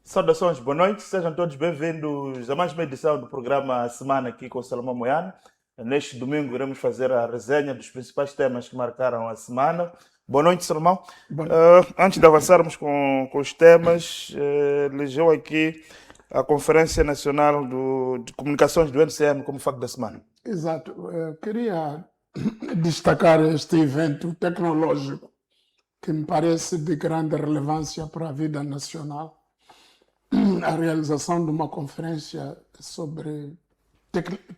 Saudações, boa noite, sejam todos bem-vindos a mais uma edição do programa Semana aqui com o Salomão Moiano. Neste domingo iremos fazer a resenha dos principais temas que marcaram a semana. Boa noite, Salomão. Antes de avançarmos com os temas, elegeu aqui a Conferência Nacional de Comunicações do NCM como facto da semana. Exato. Queria destacar este evento tecnológico que me parece de grande relevância para a vida nacional. A realização de uma conferência sobre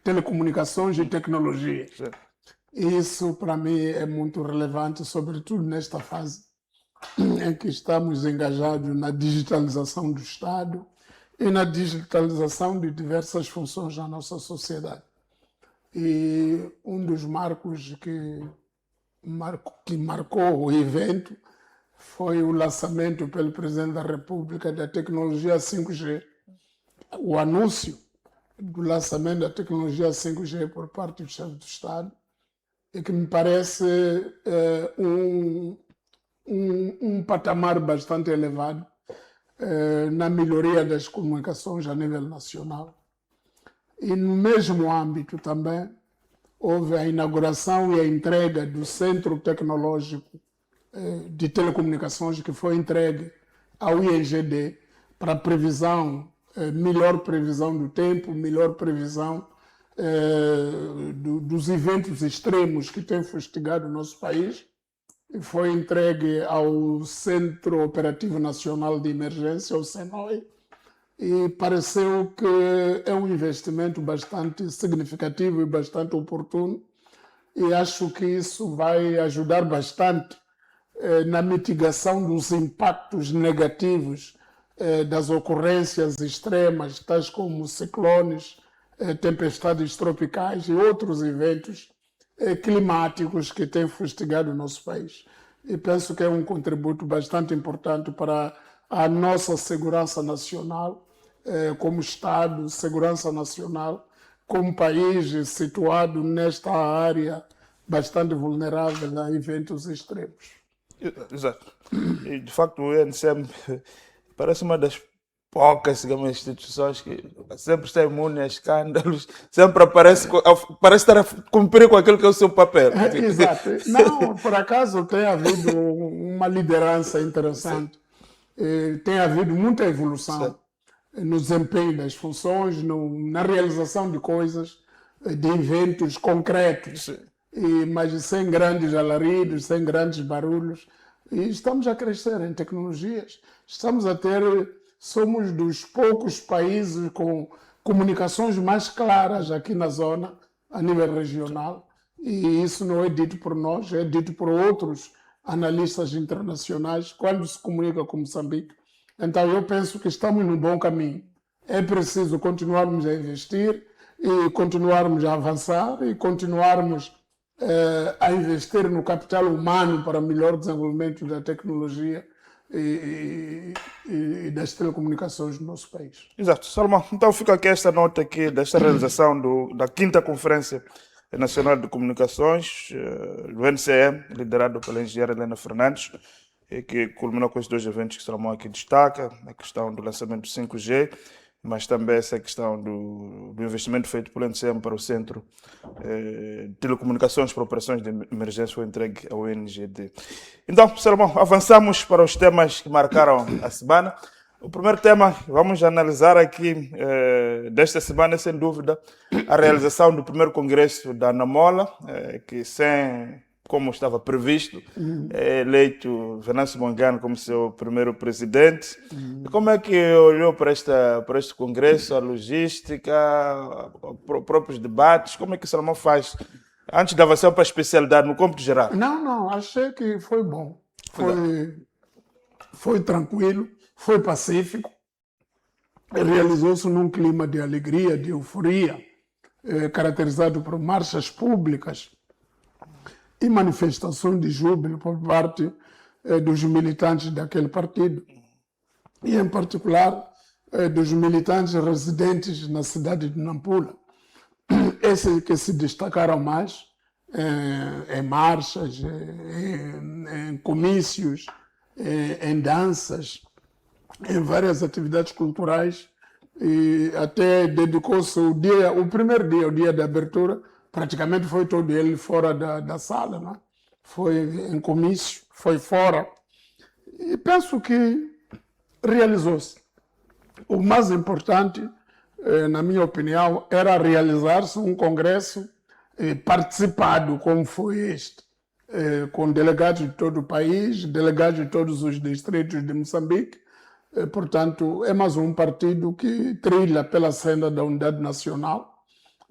telecomunicações e tecnologia. Sim. Isso, para mim, é muito relevante, sobretudo nesta fase em que estamos engajados na digitalização do Estado e na digitalização de diversas funções na nossa sociedade. E um dos marcos que marcou o evento foi o lançamento pelo Presidente da República da tecnologia 5G. O anúncio do lançamento da tecnologia 5G por parte do chefe do Estado, e que me parece um patamar bastante elevado na melhoria das comunicações a nível nacional. E no mesmo âmbito também houve a inauguração e a entrega do Centro Tecnológico de Telecomunicações, que foi entregue ao INGD para previsão, melhor previsão do tempo, melhor previsão dos eventos extremos que têm fustigado o nosso país. E foi entregue ao Centro Operativo Nacional de Emergência, o CENOE, e pareceu que é um investimento bastante significativo e bastante oportuno, e acho que isso vai ajudar bastante na mitigação dos impactos negativos das ocorrências extremas, tais como ciclones, tempestades tropicais e outros eventos climáticos que têm fustigado o nosso país. E penso que é um contributo bastante importante para a nossa segurança nacional, como Estado, segurança nacional, como país situado nesta área bastante vulnerável a eventos extremos. Exato. E, de facto, o NCM parece uma das poucas, digamos, instituições que sempre está imune a escândalos, sempre parece estar a cumprir com aquilo que é o seu papel. Exato. Não, por acaso tem havido uma liderança interessante, tem havido muita evolução no desempenho das funções, na realização de coisas, de eventos concretos. Sim. Mas sem grandes alaridos, sem grandes barulhos. E estamos a crescer em tecnologias. Somos dos poucos países com comunicações mais claras aqui na zona, a nível regional. E isso não é dito por nós, é dito por outros analistas internacionais quando se comunica com Moçambique. Então eu penso que estamos no bom caminho. É preciso continuarmos a investir e continuarmos a avançar e continuarmos a investir no capital humano para melhor desenvolvimento da tecnologia e das telecomunicações no nosso país. Exato. Salomão, então fica aqui esta nota aqui desta realização da 5ª Conferência Nacional de Comunicações, do NCM, liderado pela engenheira Helena Fernandes, que culminou com os dois eventos que Salomão aqui destaca, a questão do lançamento do 5G, mas também essa questão do investimento feito pelo NCM para o Centro de Telecomunicações para Operações de Emergência foi entregue ao NGD. Então, Salomão, avançamos para os temas que marcaram a semana. O primeiro tema que vamos analisar aqui desta semana é, sem dúvida, a realização do primeiro congresso da Namola, que como estava previsto, é eleito Venâncio Mondlane como seu primeiro presidente. E como é que olhou para este congresso, a logística, os próprios debates? Como é que o Salomão faz, antes de avançar para a especialidade, no cômputo geral? Não, achei que foi bom. Foi tranquilo, foi pacífico. Realizou-se num clima de alegria, de euforia, caracterizado por marchas públicas e manifestações de júbilo por parte dos militantes daquele partido, e em particular dos militantes residentes na cidade de Nampula. Esses que se destacaram mais em marchas, em comícios, em danças, em várias atividades culturais e até dedicou-se o primeiro dia, o dia da abertura, praticamente foi todo ele fora da sala, né? Foi em comício, foi fora. E penso que realizou-se. O mais importante, na minha opinião, era realizar-se um congresso participado, como foi este, com delegados de todo o país, delegados de todos os distritos de Moçambique. Portanto, é mais um partido que trilha pela senda da unidade nacional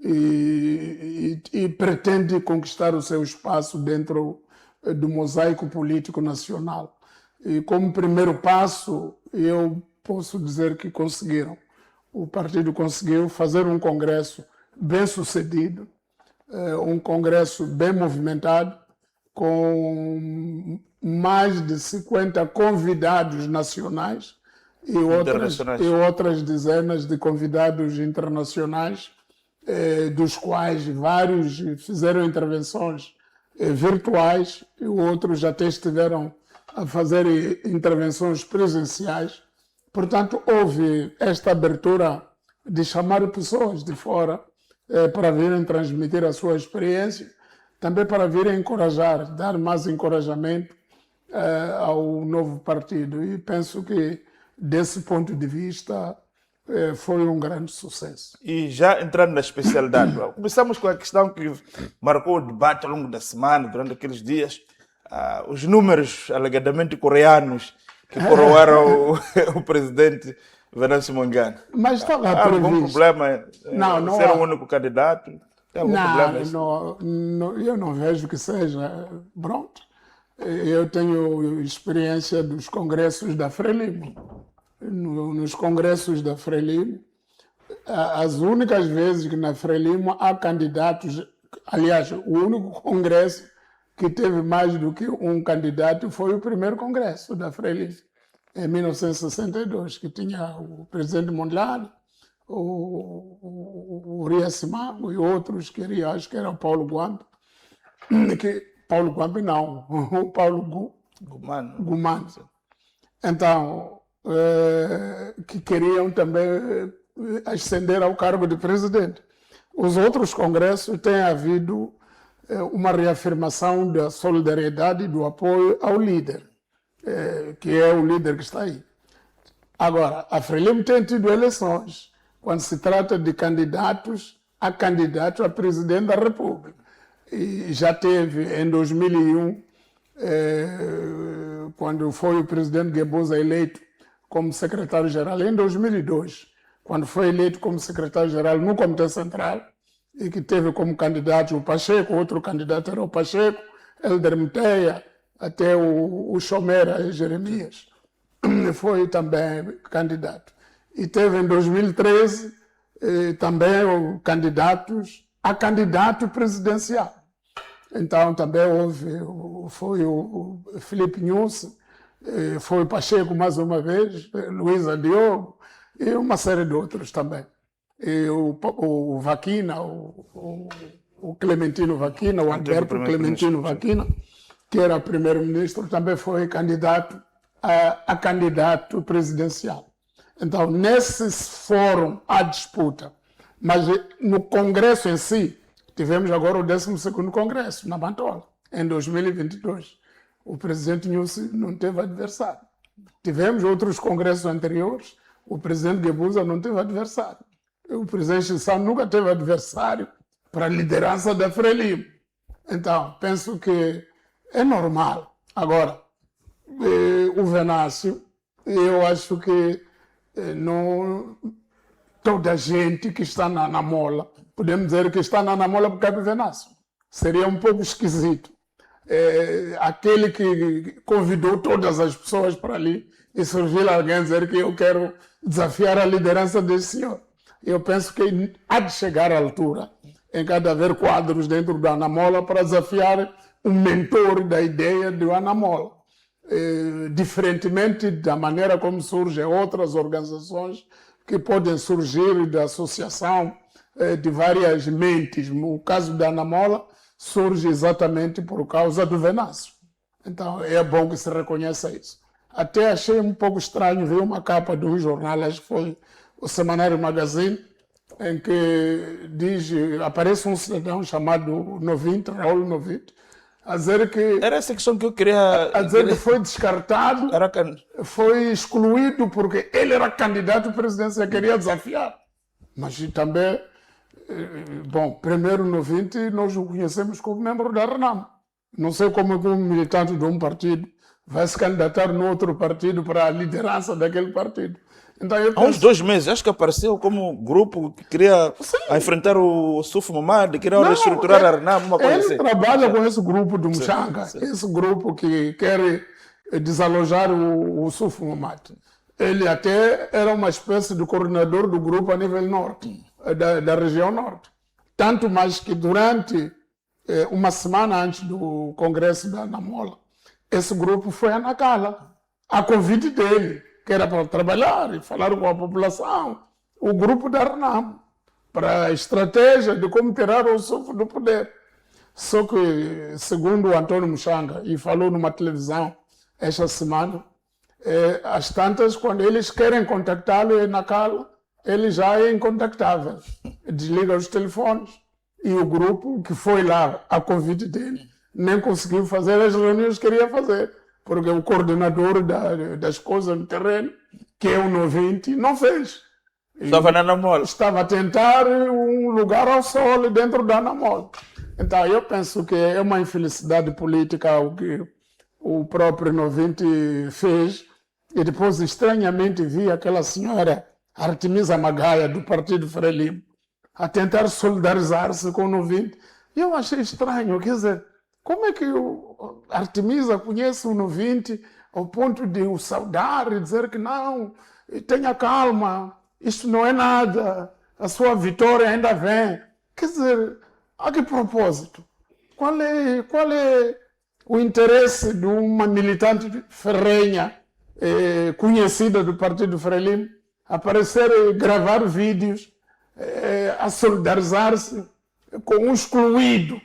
e pretende conquistar o seu espaço dentro do mosaico político nacional. E como primeiro passo, eu posso dizer que conseguiram. O partido conseguiu fazer um congresso bem sucedido, um congresso bem movimentado, com mais de 50 convidados nacionais e outras dezenas de convidados internacionais, dos quais vários fizeram intervenções virtuais e outros até estiveram a fazer intervenções presenciais. Portanto, houve esta abertura de chamar pessoas de fora para virem transmitir a sua experiência, também para virem encorajar, dar mais encorajamento ao novo partido. E penso que, desse ponto de vista, foi um grande sucesso. E já entrando na especialidade, começamos com a questão que marcou o debate ao longo da semana, durante aqueles dias, os números alegadamente coreanos que coroaram o presidente Venâncio Mondlane. Mas estava há previsto. algum problema Não ser há. o único candidato? Tem algum problema? Eu não vejo que seja. Pronto. Eu tenho experiência dos congressos da Frelimo. Nos congressos da Frelimo, as únicas vezes que na Frelimo há candidatos, aliás, o único congresso que teve mais do que um candidato foi o primeiro congresso da Frelimo, em 1962, que tinha o presidente Mondlane, o Ria Simango e outros, acho que era o Paulo Guambi, Paulo Guambi não, o Paulo Gumano. Então, que queriam também ascender ao cargo de presidente. Os outros congressos têm havido uma reafirmação da solidariedade e do apoio ao líder, que é o líder que está aí. Agora, a Frelimo tem tido eleições, quando se trata de candidatos a presidente da República. E já teve em 2001, quando foi o presidente Guebuza eleito como secretário-geral, em 2002, quando foi eleito como secretário-geral no Comitê Central, e que teve como candidato o Pacheco, outro candidato era o Pacheco, Helder Muteia, até o Chomera Jeremias, foi também candidato. E teve em 2013 também candidatos a candidato presidencial. Então também foi o Filipe Nunes, foi o Pacheco mais uma vez, Luísa Diogo e uma série de outros também. E o Vaquina, o Clementino Vaquina, o Alberto Clementino Vaquina, que era primeiro-ministro, também foi candidato a candidato presidencial. Então, nesse fórum há disputa. Mas no Congresso em si, tivemos agora o 12º Congresso, na Bantola, em 2022. O presidente Nussi não teve adversário. Tivemos outros congressos anteriores, o presidente Guebuza não teve adversário. O presidente Chissano nunca teve adversário para a liderança da Frelimo. Então, penso que é normal. Agora, o Venâncio, eu acho que não toda a gente que está na Namola, podemos dizer que está na Namola por causa do Venâncio. Seria um pouco esquisito. Aquele que convidou todas as pessoas para ali e surgir alguém dizer que eu quero desafiar a liderança desse senhor. Eu penso que há de chegar à altura em que há de haver quadros dentro da Anamola para desafiar o mentor da ideia do Anamola. Diferentemente da maneira como surgem outras organizações que podem surgir da associação de várias mentes. No caso da Anamola, surge exatamente por causa do Venâncio. Então, é bom que se reconheça isso. Até achei um pouco estranho ver uma capa de um jornal, acho que foi o Semanário Magazine, em que aparece um cidadão chamado Novinte, Raul Novinte, a dizer que, Era essa questão que eu queria... que foi descartado, foi excluído porque ele era candidato à presidência e queria desafiar. Mas também, bom, primeiro Novinte nós o conhecemos como membro da RENAM. Não sei como é que um militante de um partido vai se candidatar no outro partido para a liderança daquele partido. Então, há uns 2 meses, acho que apareceu como grupo que queria enfrentar o Suf Mamad, queria reestruturar a RENAM, uma coisa assim. Ele trabalha com esse grupo do Mchanga, esse grupo que quer desalojar o Suf Mamad. Ele até era uma espécie de coordenador do grupo a nível norte, da região norte. Tanto mais que durante uma semana antes do congresso da Namola, esse grupo foi a Nacala, a convite dele, que era para trabalhar e falar com a população, o grupo da RENAM, para a estratégia de como tirar o Suf do poder. Só que, segundo o Antônio Mchanga, e falou numa televisão esta semana, as tantas, quando eles querem contactá-lo na Nacala, ele já é incontactável. Desliga os telefones. E o grupo que foi lá a convite dele nem conseguiu fazer as reuniões que queria fazer, porque o coordenador das coisas no terreno, que é o Novinte, não fez. Estava na Namola. Estava a tentar um lugar ao sol dentro da Namola. Então eu penso que é uma infelicidade política o que o próprio Novinte fez, e depois estranhamente vi aquela senhora Artemisa Magaia do Partido Frelimo a tentar solidarizar-se com o Novinte. E eu achei estranho, quer dizer, como é que o Artemisa conhece o Novinte ao ponto de o saudar e dizer que não, tenha calma, isto não é nada, a sua vitória ainda vem. Quer dizer, a que propósito? Qual é o interesse de uma militante ferrenha, conhecida do Partido Frelimo, aparecer e gravar vídeos, a solidarizar-se com um excluído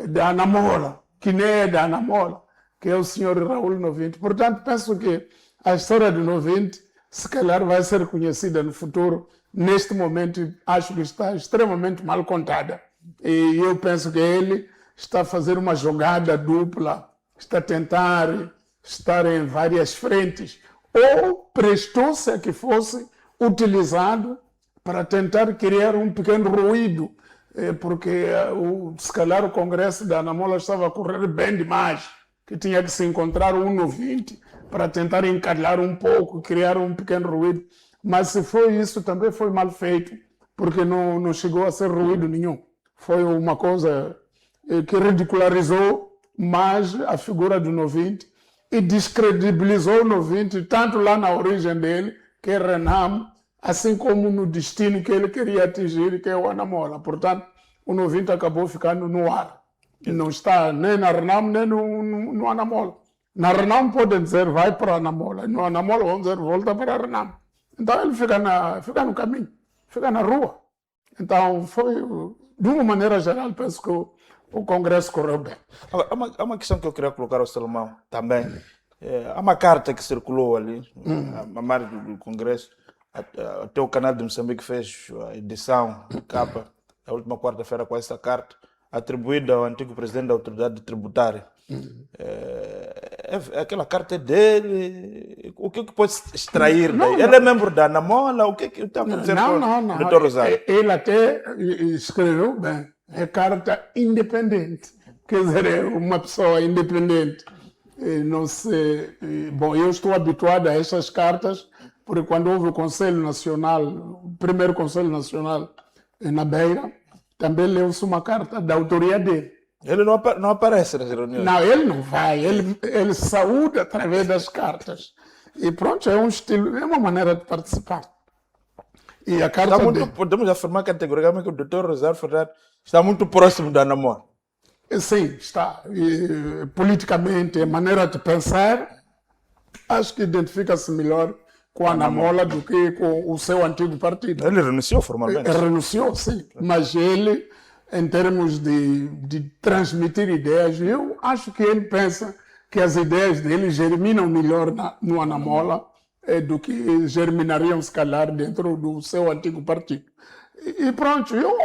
da Namola, que nem é da Namola, que é o senhor Raul Novinte. Portanto, penso que a história do Novinte, se calhar, vai ser conhecida no futuro. Neste momento, acho que está extremamente mal contada. E eu penso que ele está a fazer uma jogada dupla, está a tentar estar em várias frentes, ou prestou-se a que fosse utilizado para tentar criar um pequeno ruído, porque se calhar o Congresso da Namola estava a correr bem demais, que tinha que se encontrar um Novinte para tentar encalhar um pouco, criar um pequeno ruído. Mas se foi isso, também foi mal feito, porque não chegou a ser ruído nenhum. Foi uma coisa que ridicularizou mais a figura do Novinte e descredibilizou o Novinte, tanto lá na origem dele, que é RENAM, assim como no destino que ele queria atingir, que é o Anamola. Portanto, o Novinte acabou ficando no ar. Não está nem na RENAM, nem no Anamola. Na RENAM podem dizer, vai para a Anamola. No Anamola vão dizer, volta para a RENAM. Então ele fica no caminho, fica na rua. Então foi, de uma maneira geral, penso que o Congresso correu bem. Agora, há uma questão que eu queria colocar ao Salomão também. Há uma carta que circulou ali, a margem do Congresso. Até o canal de Moçambique fez a edição de capa da última quarta-feira com essa carta, atribuída ao antigo presidente da autoridade tributária. Aquela carta é dele. O que pode se extrair daí? Ele é membro da Namola? O que está acontecendo com o Dr. Rosário? Ele até escreveu bem. É carta independente. Quer dizer, é uma pessoa independente. Não sei. Bom, eu estou habituado a essas cartas, porque quando houve o Conselho Nacional, o primeiro Conselho Nacional na Beira, também leu-se uma carta da autoria dele. Ele não aparece nas reuniões? Não, ele não vai. Ele saúda através das cartas. E pronto, é um estilo, é uma maneira de participar. E a carta podemos afirmar categoricamente que o Dr. Rosário Fernandes está muito próximo da Namola. Sim, está. E, politicamente, a maneira de pensar, acho que identifica-se melhor com a Namola do que com o seu antigo partido. Ele renunciou formalmente? Ele renunciou, sim. Mas ele, em termos de transmitir ideias, eu acho que ele pensa que as ideias dele germinam melhor no Anamola do que germinariam, se calhar, dentro do seu antigo partido. E pronto, eu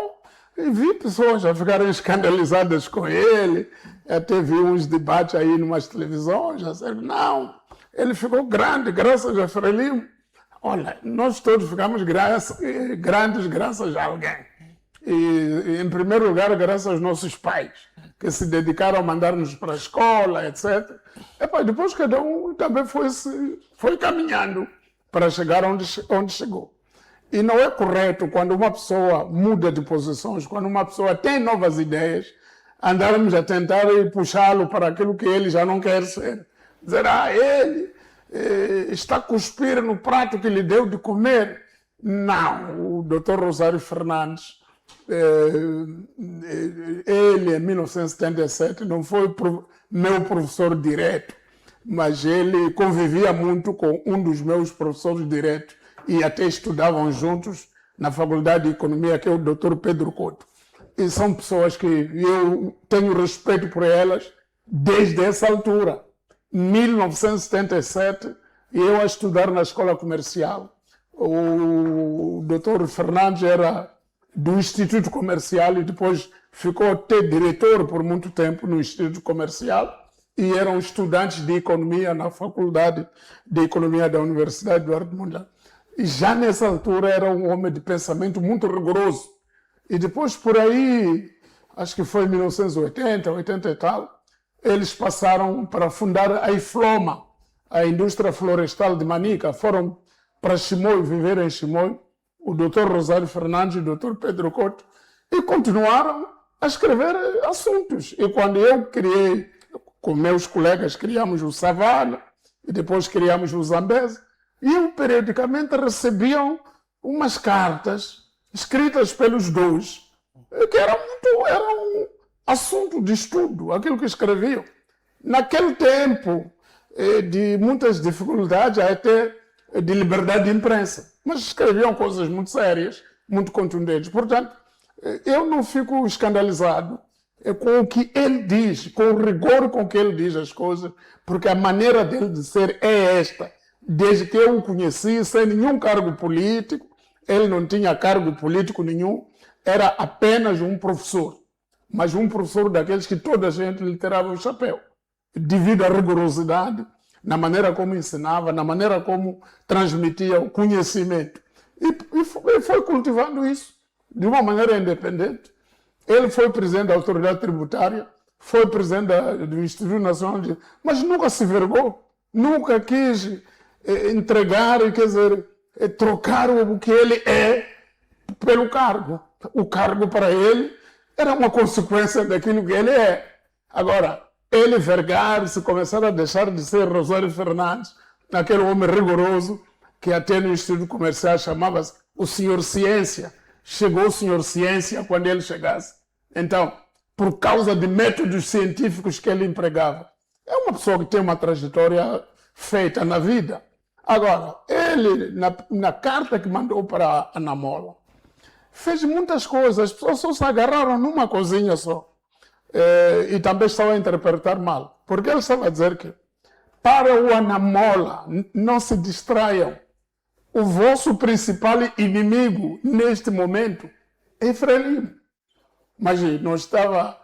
vi pessoas a ficarem escandalizadas com ele, até vi uns debates aí em umas televisões, assim, não, ele ficou grande graças a Frelimo. Olha, nós todos ficamos grandes graças a alguém. E, em primeiro lugar, graças aos nossos pais, que se dedicaram a mandar-nos para a escola, etc. Depois cada um também foi caminhando para chegar onde chegou. E não é correto, quando uma pessoa muda de posições, quando uma pessoa tem novas ideias, andarmos a tentar puxá-lo para aquilo que ele já não quer ser. Dizer, ele está a cuspir no prato que lhe deu de comer. Não, o Dr. Rosário Fernandes, ele em 1977 não foi meu professor direto, mas ele convivia muito com um dos meus professores diretos e até estudavam juntos na Faculdade de Economia, que é o Dr. Pedro Couto. E são pessoas que eu tenho respeito por elas desde essa altura. 1977, eu a estudar na escola comercial. O Dr. Fernandes era do Instituto Comercial e depois ficou até diretor por muito tempo no Instituto Comercial e eram estudantes de economia na Faculdade de Economia da Universidade Eduardo Mondlane. E já nessa altura era um homem de pensamento muito rigoroso. E depois por aí, acho que foi em 1980, 80 e tal, eles passaram para fundar a IFLOMA, a indústria florestal de Manica. Foram para Chimoio, viveram em Chimoio, o Dr. Rosário Fernandes e o Dr. Pedro Couto, e continuaram a escrever assuntos. E quando eu criei, com meus colegas, criamos o Savana, e depois criamos o Zambeze, e eu periodicamente recebiam umas cartas escritas pelos dois, que era um assunto de estudo, aquilo que escreviam. Naquele tempo de muitas dificuldades, até de liberdade de imprensa, mas escreviam coisas muito sérias, muito contundentes. Portanto, eu não fico escandalizado com o que ele diz, com o rigor com que ele diz as coisas, porque a maneira dele de ser é esta. Desde que eu o conheci, sem nenhum cargo político, ele não tinha cargo político nenhum, era apenas um professor, mas um professor daqueles que toda a gente lhe tirava o chapéu, devido à rigorosidade, na maneira como ensinava, na maneira como transmitia o conhecimento. E foi cultivando isso de uma maneira independente. Ele foi presidente da autoridade tributária, foi presidente do Instituto Nacional de... Mas nunca se vergou, nunca quis entregar, quer dizer, trocar o que ele é pelo cargo. O cargo para ele era uma consequência daquilo que ele é. Agora, ele vergar-se, começar a deixar de ser Rosário Fernandes, aquele homem rigoroso, que até no Instituto Comercial chamava-se o Senhor Ciência. Chegou o Senhor Ciência quando ele chegasse. Então, por causa de métodos científicos que ele empregava. É uma pessoa que tem uma trajetória feita na vida. Agora, ele, na carta que mandou para a Anamola, fez muitas coisas. As pessoas só se agarraram numa coisinha só. E também estava a interpretar mal. Porque ele estava a dizer que, para o Anamola, não se distraiam. O vosso principal inimigo, neste momento, é Frelimo. Mas não estava...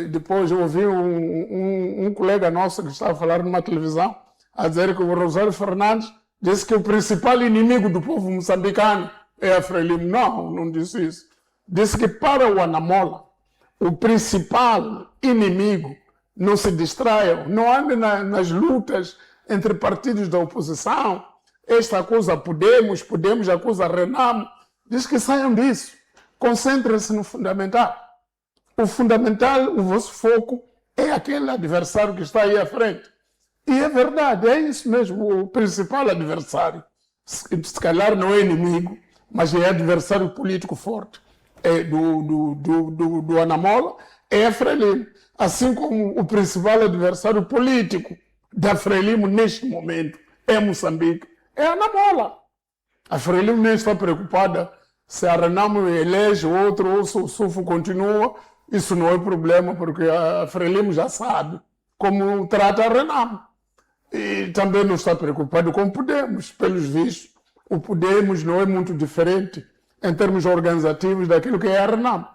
Depois eu ouvi um colega nosso que estava a falar numa televisão, a dizer que o Rosário Fernandes disse que o principal inimigo do povo moçambicano é a Frelimo. Não, não disse isso. Disse que para o Anamola, o principal inimigo, não se distraiam, não andem nas lutas entre partidos da oposição. Esta acusa Podemos acusa Renamo. Diz que saiam disso. Concentrem-se no fundamental. O fundamental, o vosso foco, é aquele adversário que está aí à frente. E é verdade, é isso mesmo, o principal adversário. Se calhar não é inimigo, mas é adversário político forte. É do Anamola, é a Frelimo. Assim como o principal adversário político da Frelimo neste momento é Moçambique, é a Anamola. A Frelimo nem está preocupada se a Renamo elege outro ou se o Sufo continua. Isso não é problema, porque a Frelimo já sabe como trata a Renamo. E também não está preocupado com o Podemos. Pelos vistos, o Podemos não é muito diferente em termos organizativos daquilo que é a Renamo.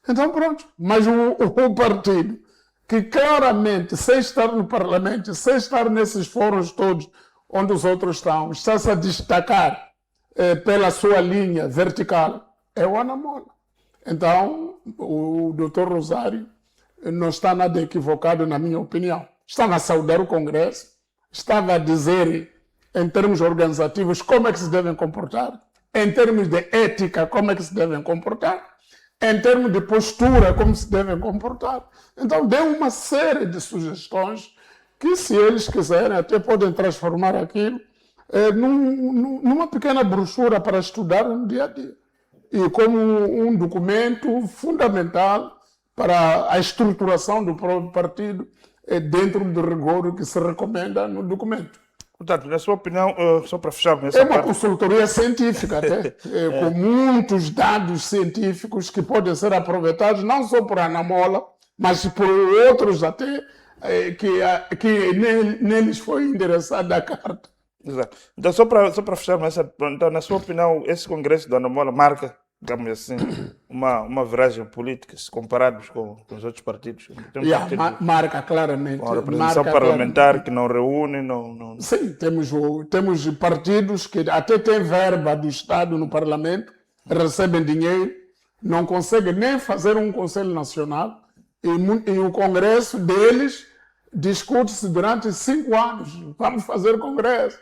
Então pronto, mas o partido que claramente, sem estar no Parlamento, sem estar nesses fóruns todos onde os outros estão, está-se a destacar pela sua linha vertical, é o Anamola. Então, o doutor Rosário não está nada equivocado, na minha opinião. Estava a saudar o Congresso, estava a dizer, em termos organizativos, como é que se devem comportar, em termos de ética, como é que se devem comportar, em termos de postura, como se devem comportar. Então, deu uma série de sugestões que, se eles quiserem, até podem transformar aquilo numa pequena brochura para estudar no dia a dia. E como um documento fundamental para a estruturação do próprio partido dentro do rigor que se recomenda no documento. Portanto, na sua opinião, só para fechar É uma consultoria científica, até, com muitos dados científicos que podem ser aproveitados não só por Anamola, mas por outros até, que neles foi endereçada a carta. Exato. Então, só para fechar, então, na sua opinião, esse congresso da Anamola marca, digamos assim, uma viragem política, se comparados com os outros partidos? Marca claramente. Com a representação parlamentar que não reúne, não... Sim, temos partidos que até têm verba do Estado no Parlamento, recebem dinheiro, não conseguem nem fazer um Conselho Nacional, e o Congresso deles discute-se durante 5 anos. Vamos fazer Congresso.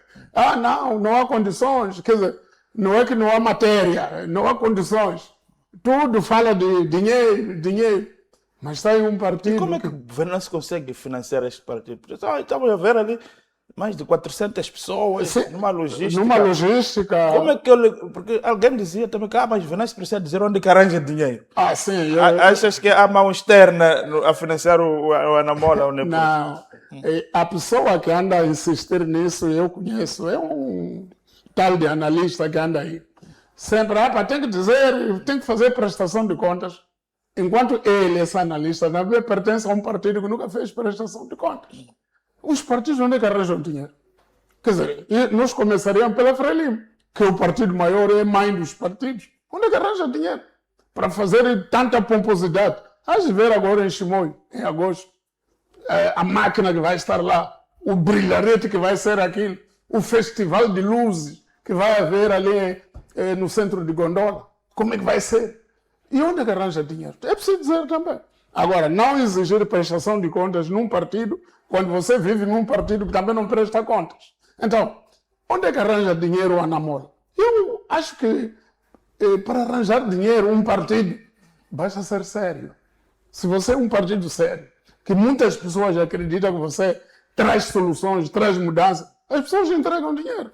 Não há condições. Quer dizer, não é que não há matéria, não há condições. Tudo fala de dinheiro. Mas está aí um partido... E como é que o governante consegue financiar este partido? Estamos a ver ali mais de 400 pessoas. Sim, numa logística. Como é que porque alguém dizia também que mas o governante precisa dizer onde que arranja dinheiro. Sim. Achas que há mão externa a financiar o Anamola? Não. A pessoa que anda a insistir nisso, eu conheço. É um tal de analista que anda aí. Sempre, tem que dizer, tem que fazer prestação de contas. Enquanto ele, esse analista, também pertence a um partido que nunca fez prestação de contas. Os partidos onde é que arranjam dinheiro? Quer dizer, nós começaríamos pela Frelimo, que o partido maior é mãe dos partidos. Onde é que arranja dinheiro para fazer tanta pomposidade? Hás de ver agora em Chimoio, em agosto, a máquina que vai estar lá, o brilharete que vai ser aquilo, o festival de luzes que vai haver ali no centro de Gondola. Como é que vai ser? E onde é que arranja dinheiro? É preciso dizer também. Agora, não exigir prestação de contas num partido quando você vive num partido que também não presta contas. Então, onde é que arranja dinheiro o Anamola? Eu acho que para arranjar dinheiro um partido, basta ser sério. Se você é um partido sério, que muitas pessoas acreditam que você traz soluções, traz mudanças, as pessoas entregam dinheiro.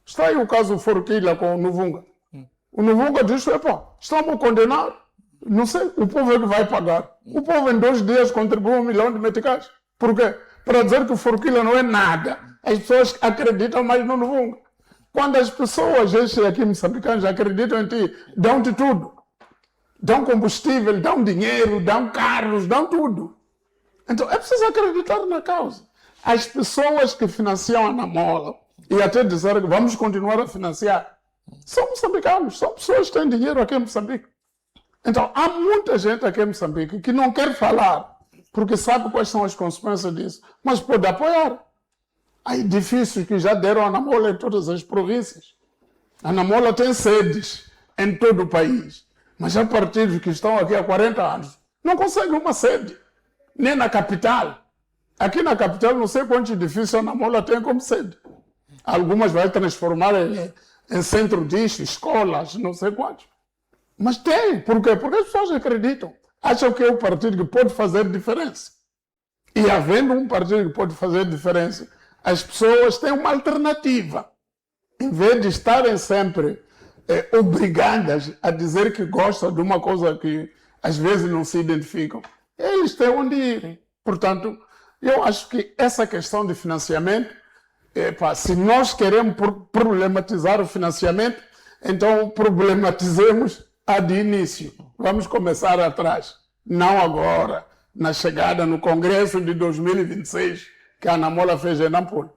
Está aí o caso Forquilha com o Nuvunga. O Nuvunga diz, estamos condenados. Não sei, o povo é que vai pagar. O povo em 2 dias contribuiu 1 milhão de meticais. Por quê? Para dizer que o Forquilha não é nada. As pessoas acreditam mais no Nuvunga. Quando as pessoas, estes aqui moçambicanos, acreditam em ti, dão-te tudo. Dão combustível, dão dinheiro, dão carros, dão tudo. Então é preciso acreditar na causa. As pessoas que financiam a Anamola, e até dizer que vamos continuar a financiar, são moçambicanos, são pessoas que têm dinheiro aqui em Moçambique. Então, há muita gente aqui em Moçambique que não quer falar, porque sabe quais são as consequências disso, mas pode apoiar. Há edifícios que já deram a Anamola em todas as províncias. A Anamola tem sedes em todo o país, mas há partidos que estão aqui há 40 anos, não conseguem uma sede, nem na capital. Aqui na capital, não sei quantos edifícios a Anamola tem como sede. Algumas vai transformar em centro disso, escolas, não sei quantos. Mas tem. Por quê? Porque as pessoas acreditam. Acham que é um partido que pode fazer diferença. E havendo um partido que pode fazer diferença, as pessoas têm uma alternativa. Em vez de estarem sempre obrigadas a dizer que gostam de uma coisa que às vezes não se identificam, eles têm onde ir. Portanto, eu acho que essa questão de financiamento, se nós queremos problematizar o financiamento, então problematizemos de início. Vamos começar atrás, não agora. na chegada no Congresso de 2026 que a Anamola fez em Nampula.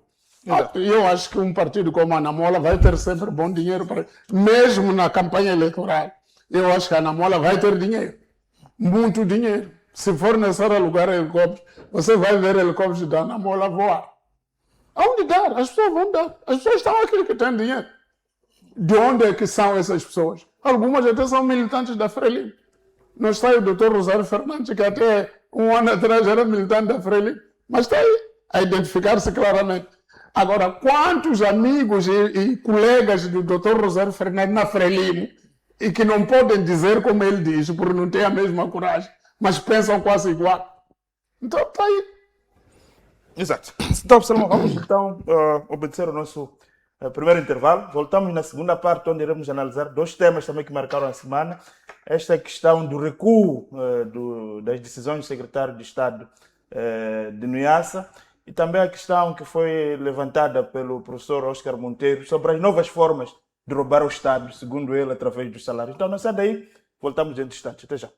Eu acho que um partido como a Anamola vai ter sempre bom dinheiro, mesmo na campanha eleitoral. Eu acho que a Anamola vai ter dinheiro, muito dinheiro. Se for necessário alugar helicóptero, você vai ver helicópteros da Anamola voar. Aonde dar? As pessoas vão dar. As pessoas estão aqui que têm dinheiro. De onde é que são essas pessoas? Algumas até são militantes da Frelimo. Não está aí o doutor Rosário Fernandes, que até um ano atrás era militante da Frelimo, mas está aí a identificar-se claramente. Agora, quantos amigos e colegas do doutor Rosário Fernandes na Frelimo e que não podem dizer como ele diz, porque não têm a mesma coragem, mas pensam quase igual. Então, está aí. Exato. Então, Salomão, vamos então obedecer o nosso primeiro intervalo. Voltamos na segunda parte, onde iremos analisar 2 temas também que marcaram a semana. Esta questão do recuo das decisões do secretário de Estado de Niassa e também a questão que foi levantada pelo professor Oscar Monteiro sobre as novas formas de roubar o Estado, segundo ele, através do salário. Então, não sai daí, voltamos em instantes. Até já.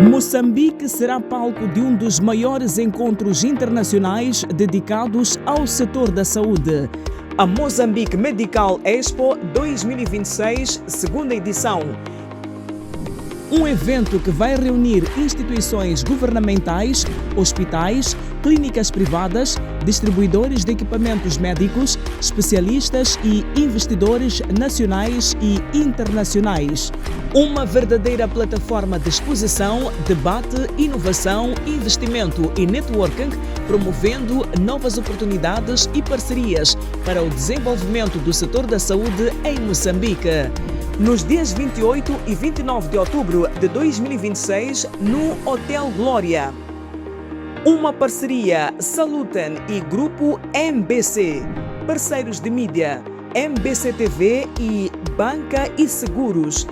Moçambique será palco de um dos maiores encontros internacionais dedicados ao setor da saúde. A Mozambique Medical Expo 2026, segunda edição. Um evento que vai reunir instituições governamentais, hospitais, clínicas privadas, distribuidores de equipamentos médicos, especialistas e investidores nacionais e internacionais. Uma verdadeira plataforma de exposição, debate, inovação, investimento e networking, promovendo novas oportunidades e parcerias para o desenvolvimento do setor da saúde em Moçambique. Nos dias 28 e 29 de outubro de 2026, no Hotel Glória. Uma parceria Saluten e Grupo MBC, parceiros de mídia, MBC TV e Banca e Seguros,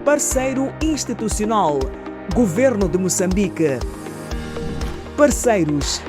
parceiro institucional, Governo de Moçambique, parceiros.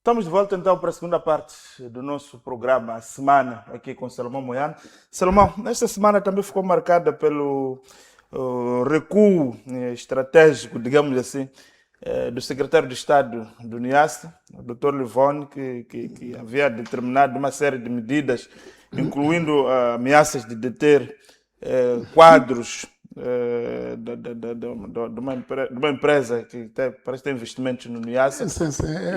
Estamos de volta então para a segunda parte do nosso programa, a semana, aqui com Salomão Moiano. Salomão, esta semana também ficou marcada pelo recuo estratégico, digamos assim, do secretário de Estado do Niassa, o Dr. Livone, que havia determinado uma série de medidas, incluindo ameaças de deter quadros de uma empresa que parece ter investimentos no Niassa.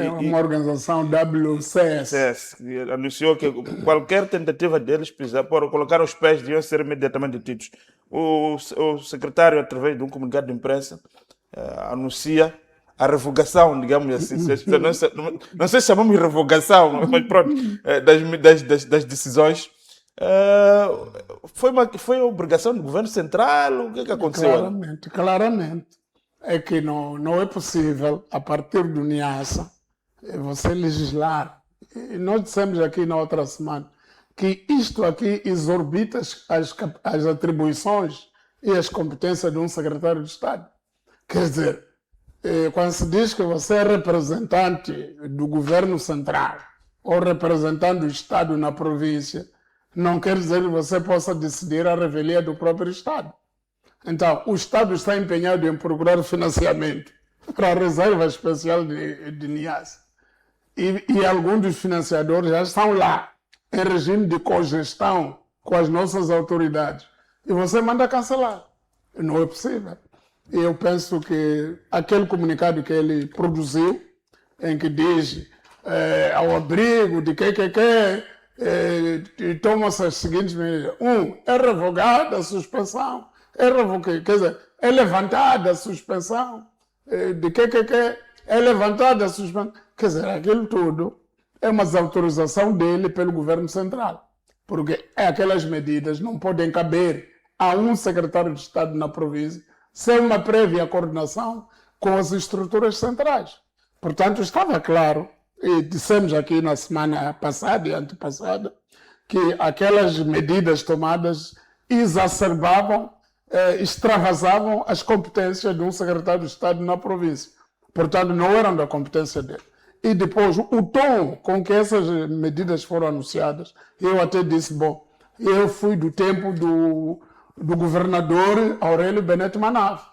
É uma organização WCS. Que anunciou que qualquer tentativa deles por colocar os pés deviam ser imediatamente detidos. O secretário, através de um comunicado de imprensa, anuncia a revogação, digamos assim, não sei se chamamos de revogação, mas pronto, das decisões. Foi obrigação do governo central? O que aconteceu? Claramente. É que não é possível, a partir do Niassa, você legislar. E nós dissemos aqui na outra semana que isto aqui exorbita as atribuições e as competências de um secretário de Estado. Quer dizer, quando se diz que você é representante do governo central ou representante do Estado na província, não quer dizer que você possa decidir a revelia do próprio Estado. Então, o Estado está empenhado em procurar financiamento para a reserva especial de Niassa. E alguns dos financiadores já estão lá, em regime de cogestão com as nossas autoridades. E você manda cancelar. Não é possível. E eu penso que aquele comunicado que ele produziu, em que diz ao abrigo de e tomam-se as seguintes medidas. É revogada a suspensão, quer dizer, é levantada a suspensão, é levantada a suspensão. Quer dizer, aquilo tudo é uma desautorização dele pelo governo central, porque aquelas medidas não podem caber a um secretário de Estado na província sem uma prévia coordenação com as estruturas centrais. Portanto, estava claro, e dissemos aqui na semana passada e antepassada, que aquelas medidas tomadas exacerbavam, extravasavam as competências de um secretário de Estado na província. Portanto, não eram da competência dele. E depois, o tom com que essas medidas foram anunciadas, eu até disse, bom, eu fui do tempo do governador Aurélio Beneto Manave.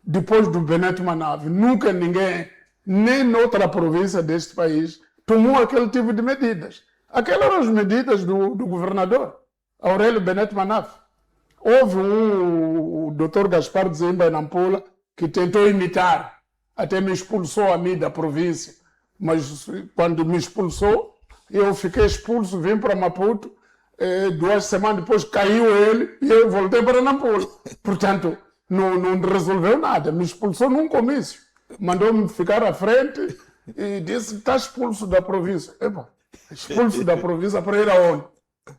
Depois do Beneto Manave, nunca ninguém, nem noutra província deste país, tomou aquele tipo de medidas. Aquelas eram as medidas do governador Aurélio Beneto Manave. Houve o Dr. Gaspar Zimba Nampula que tentou imitar, até me expulsou a mim da província. Mas quando me expulsou, eu fiquei expulso, vim para Maputo, 2 semanas depois caiu ele e eu voltei para Nampula. Portanto, não resolveu nada, me expulsou num comício, mandou-me ficar à frente e disse, está expulso da província. Epa, expulso da província para ir aonde?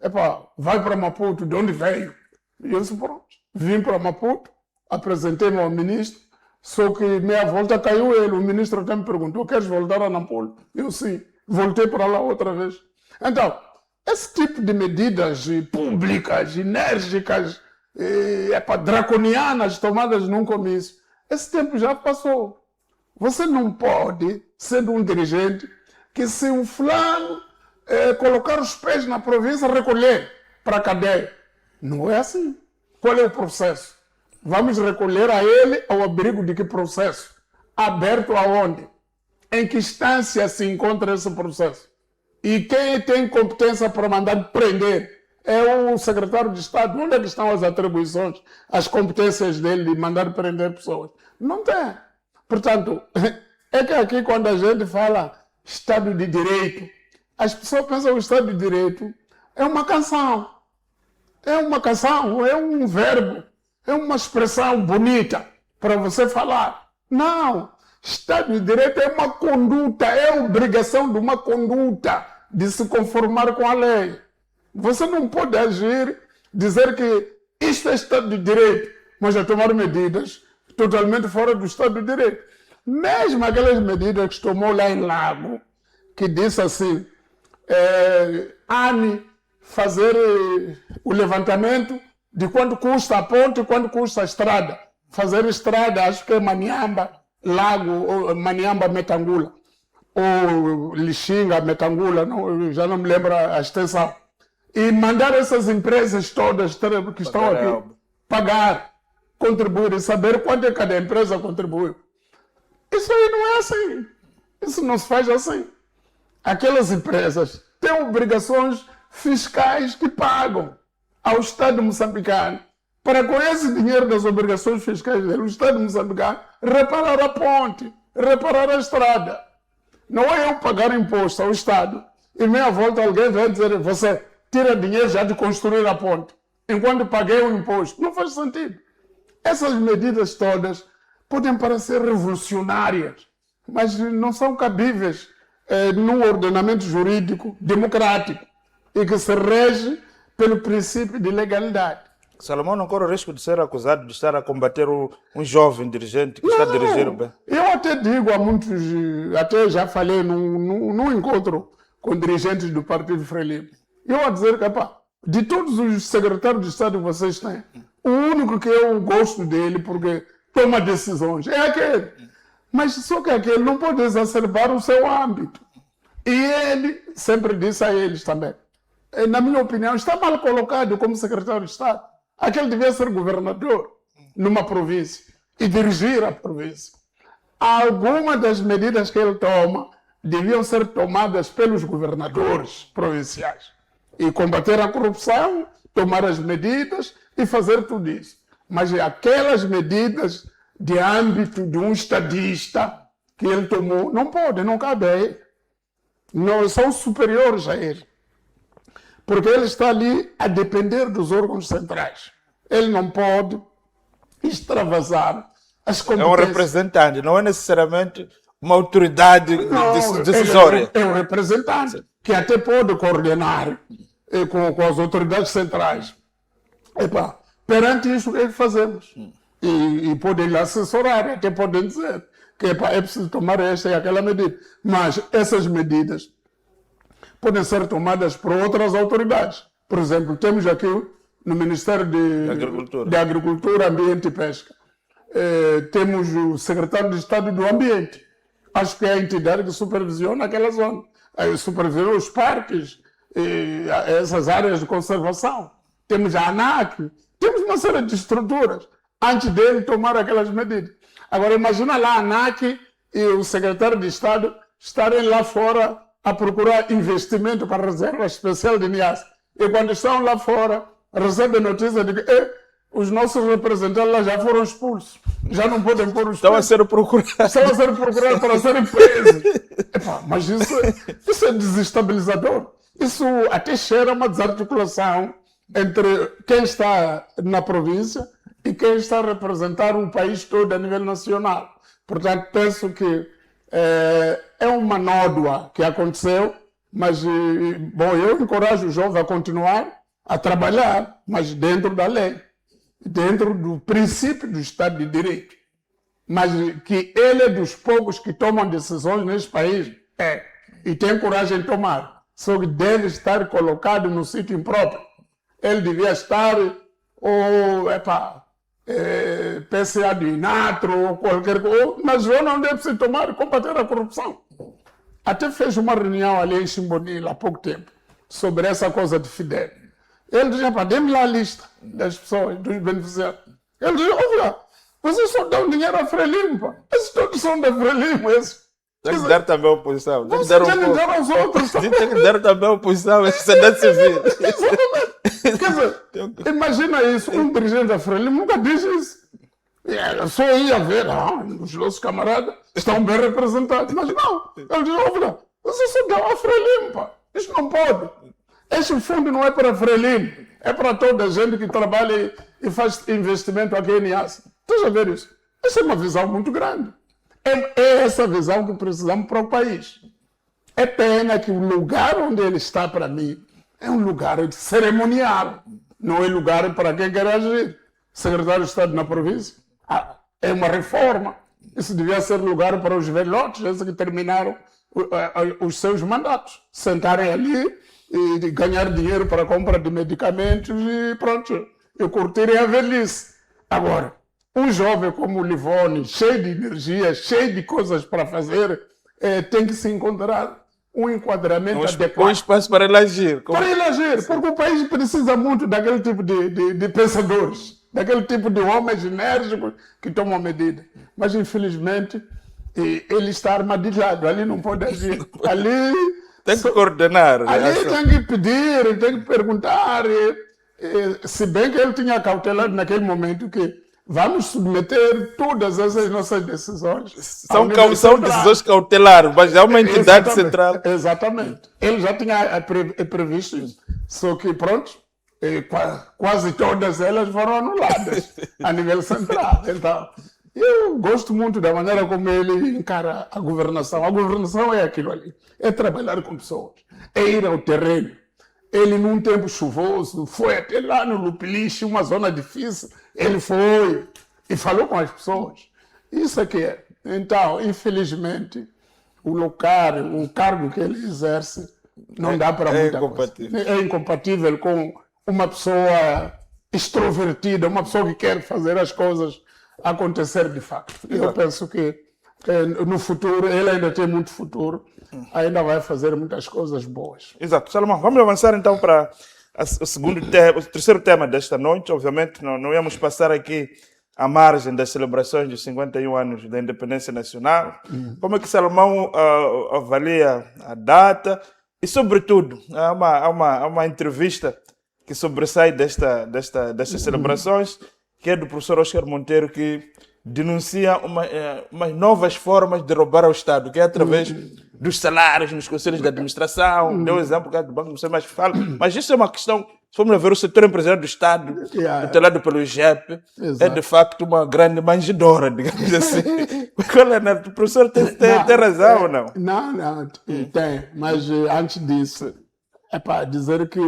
Epa, vai para Maputo, de onde veio? E eu disse, pronto, vim para Maputo, apresentei-me ao ministro, só que meia volta caiu ele, o ministro até me perguntou, queres voltar a Nampula? Eu sim, voltei para lá outra vez. Então, esse tipo de medidas públicas, enérgicas, draconianas tomadas num comício, esse tempo já passou. Você não pode, sendo um dirigente, que se o fulano colocar os pés na província, recolher para a cadeia. Não é assim. Qual é o processo? Vamos recolher a ele ao abrigo de que processo? Aberto aonde? Em que instância se encontra esse processo? E quem tem competência para mandar prender é o secretário de Estado. Onde é que estão as atribuições, as competências dele de mandar prender pessoas? Não tem. Portanto, é que aqui quando a gente fala Estado de Direito, as pessoas pensam que o Estado de Direito é uma canção. É uma canção, é um verbo, é uma expressão bonita para você falar. Não. Estado de Direito é uma conduta, é obrigação de uma conduta de se conformar com a lei. Você não pode agir, dizer que isto é Estado de Direito, mas a tomar medidas totalmente fora do Estado de Direito. Mesmo aquelas medidas que tomou lá em Lago, que disse assim, ANE fazer o levantamento de quanto custa a ponte e quanto custa a estrada. Fazer estrada, acho que é Maniamba, Lago, ou Maniamba, Metangula, ou Lixinga, Metangula, não, já não me lembro a extensão. E mandar essas empresas todas que estão aqui pagar, contribuir e saber quanto é cada empresa contribuiu. Isso aí não é assim. Isso não se faz assim. Aquelas empresas têm obrigações fiscais que pagam ao Estado moçambicano para, com esse dinheiro das obrigações fiscais dele, o Estado moçambicano reparar a ponte, reparar a estrada. Não é eu pagar imposto ao Estado e meia volta alguém vai dizer, você tira dinheiro já de construir a ponte, enquanto paguei o imposto. Não faz sentido. Essas medidas todas podem parecer revolucionárias, mas não são cabíveis num ordenamento jurídico democrático e que se rege pelo princípio de legalidade. Salomão não corre o risco de ser acusado de estar a combater um jovem dirigente que está a dirigir o bem? Eu até digo a muitos, até já falei num encontro com dirigentes do Partido Frelimo, eu a dizer que, de todos os secretários de Estado que vocês têm, o único que eu gosto dele, porque toma decisões, é aquele. Mas só que aquele não pode exacerbar o seu âmbito. E ele sempre disse a eles também, na minha opinião, está mal colocado como secretário de Estado. Aquele devia ser governador numa província e dirigir a província. Algumas das medidas que ele toma deviam ser tomadas pelos governadores provinciais. E combater a corrupção, tomar as medidas e fazer tudo isso. Mas aquelas medidas de âmbito de um estadista que ele tomou, não pode, não cabe a ele. Não, são superiores a ele. porque ele está ali a depender dos órgãos centrais. Ele não pode extravasar as É um competências. representante, não é necessariamente uma autoridade Não, decisória. ele é um representante que até pode coordenar com as autoridades centrais. Epá, perante isso, o que é que fazemos? E podem lhe assessorar, até podem dizer que é preciso tomar esta e aquela medida. Mas essas medidas podem ser tomadas por outras autoridades. Por exemplo, temos aqui no Ministério de Agricultura, Ambiente e Pesca, temos o Secretário de Estado do Ambiente. Acho que é a entidade que supervisiona aquela zona. Supervisiona os parques, essas áreas de conservação. Temos a ANAC, temos uma série de estruturas antes dele tomar aquelas medidas. Agora, imagina lá a ANAC e o secretário de Estado estarem lá fora a procurar investimento para a Reserva Especial de Niassa. E quando estão lá fora, recebem notícia de que os nossos representantes lá já foram expulsos. Já não podem pôr os Estão a ser procurados. Estão a ser procurados para serem presos. Epá, mas isso é desestabilizador. Isso até cheira uma desarticulação entre quem está na província e quem está a representar o país todo a nível nacional. Portanto, penso que é uma nódoa que aconteceu, mas bom, eu encorajo o jovem a continuar a trabalhar, mas dentro da lei, dentro do princípio do Estado de Direito. Mas que ele é dos poucos que tomam decisões neste país, e tem coragem de tomar, só que deve estar colocado no sítio impróprio. Ele devia estar, PCA de Inatro, ou qualquer coisa, mas eu não deve se tomar, combater a corrupção. Até fez uma reunião ali em Chimbonila há pouco tempo, sobre essa coisa de Fidel. Ele dizia, dê-me lá a lista das pessoas, dos beneficiários. Ele dizia, olha, vocês só dão dinheiro à Frelimo, esses todos são da Frelimo, esses. Tem que dar também a oposição. Tem que Você dar tem que dar aos outros. Tem que dar também a oposição, a sociedade civil. Exatamente. Quer dizer, imagina isso, um dirigente da Frelimo nunca diz isso. Eu só ia ver, os nossos camaradas estão bem representados. Mas não, ele diz, olha, você só dá a Frelimo, isso não pode. Esse fundo não é para Frelimo, é para toda a gente que trabalha e faz investimento aqui em Niassa. Deixa eu ver isso. Essa é uma visão muito grande. É essa visão que precisamos para o país. É pena que o lugar onde ele está, para mim, é um lugar de cerimonial. Não é lugar para quem quer agir. Secretário de Estado na província. É uma reforma. Isso devia ser lugar para os velhotes, esses que terminaram os seus mandatos. Sentarem ali e ganhar dinheiro para compra de medicamentos e pronto. E curtirem a velhice. Agora, um jovem como o Livone, cheio de energia, cheio de coisas para fazer, tem que se encontrar um enquadramento adequado. Um espaço para ele agir. Para ele agir, porque o país precisa muito daquele tipo de pensadores, daquele tipo de homens enérgicos que tomam medida. Mas, infelizmente, ele está armadilhado, ali não pode agir. Ali tem que coordenar. Ali tem que pedir, tem que perguntar. Se bem que ele tinha cautelado naquele momento que vamos submeter todas essas nossas decisões. São decisões cautelares, mas é uma entidade central. Exatamente. Ele já tinha previsto isso. Só que, pronto, quase todas elas foram anuladas a nível central. Então, eu gosto muito da maneira como ele encara a governação. A governação é aquilo ali. É trabalhar com pessoas. É ir ao terreno. Ele, num tempo chuvoso, foi até lá no Lupiliche, uma zona difícil. Ele foi e falou com as pessoas. Isso é que é. Então, infelizmente, o cargo que ele exerce, não dá para muita coisa. É incompatível com uma pessoa extrovertida, uma pessoa que quer fazer as coisas acontecer de facto. Eu penso que no futuro, ele ainda tem muito futuro, ainda vai fazer muitas coisas boas. Exato. Salomão, vamos avançar então para o terceiro tema desta noite. Obviamente, não íamos passar aqui à margem das celebrações dos 51 anos da independência nacional. Como é que Salomão avalia a data? E, sobretudo, há uma entrevista que sobressai destas celebrações, que é do professor Oscar Monteiro, que denuncia umas novas formas de roubar ao Estado, que é através dos salários nos conselhos de administração, deu exemplo do banco, não sei mais fala, mas isso é uma questão, se formos a ver o setor empresarial do Estado, tutelado pelo IGEP, é de facto uma grande manjedora, digamos assim. O professor tem razão ou não? Não, tem, mas antes disso, é para dizer que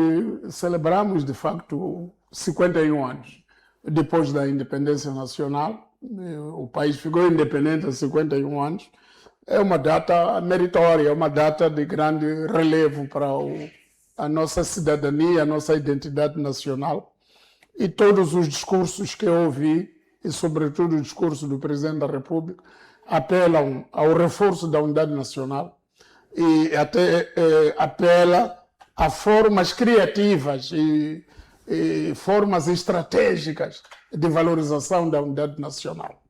celebramos de facto 51 anos depois da independência nacional. O país ficou independente há 51 anos. É uma data meritória, é uma data de grande relevo para a nossa cidadania, a nossa identidade nacional. E todos os discursos que eu ouvi, e sobretudo o discurso do Presidente da República, apelam ao reforço da unidade nacional e até apela a formas criativas e formas estratégicas de valorização da unidade nacional.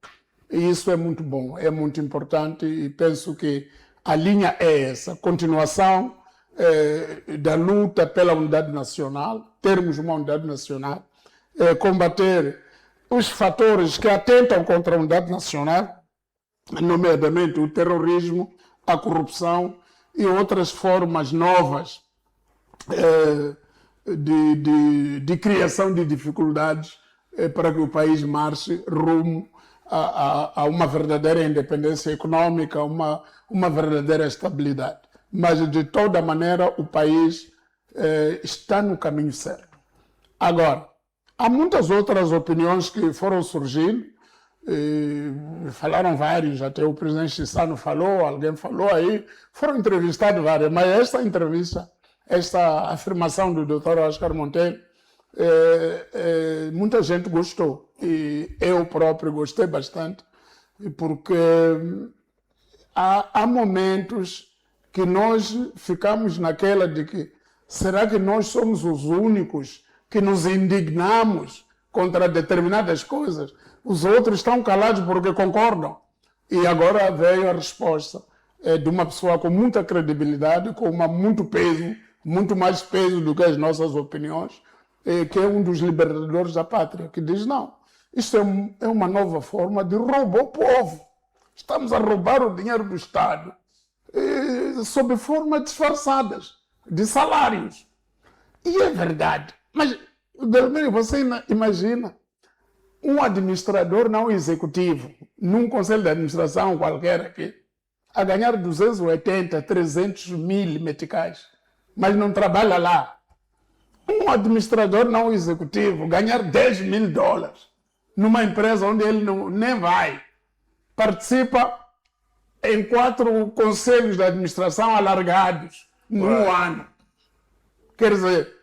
E isso é muito bom, é muito importante e penso que a linha é essa, continuação da luta pela unidade nacional, termos uma unidade nacional, combater os fatores que atentam contra a unidade nacional, nomeadamente o terrorismo, a corrupção e outras formas novas de criação de dificuldades para que o país marche rumo a uma verdadeira independência econômica, uma verdadeira estabilidade. Mas, de toda maneira, o país está no caminho certo. Agora, há muitas outras opiniões que foram surgindo, falaram vários, até o presidente Chissano falou, alguém falou aí, foram entrevistados vários, mas esta entrevista, esta afirmação do Dr. Oscar Monteiro, muita gente gostou e eu próprio gostei bastante, porque há momentos que nós ficamos naquela de que será que nós somos os únicos que nos indignamos contra determinadas coisas? Os outros estão calados porque concordam. E agora veio a resposta de uma pessoa com muita credibilidade, com muito peso, muito mais peso do que as nossas opiniões, que é um dos libertadores da pátria, que diz, não, isto é uma nova forma de roubo ao povo. Estamos a roubar o dinheiro do Estado sob formas disfarçadas, de salários. E é verdade. Mas, Delmiro, você imagina um administrador não executivo, num conselho de administração qualquer aqui, a ganhar 280, 300 mil meticais, mas não trabalha lá. Um administrador não executivo ganhar 10 mil dólares numa empresa onde ele nem vai, participa em 4 conselhos de administração alargados num ano. Quer dizer,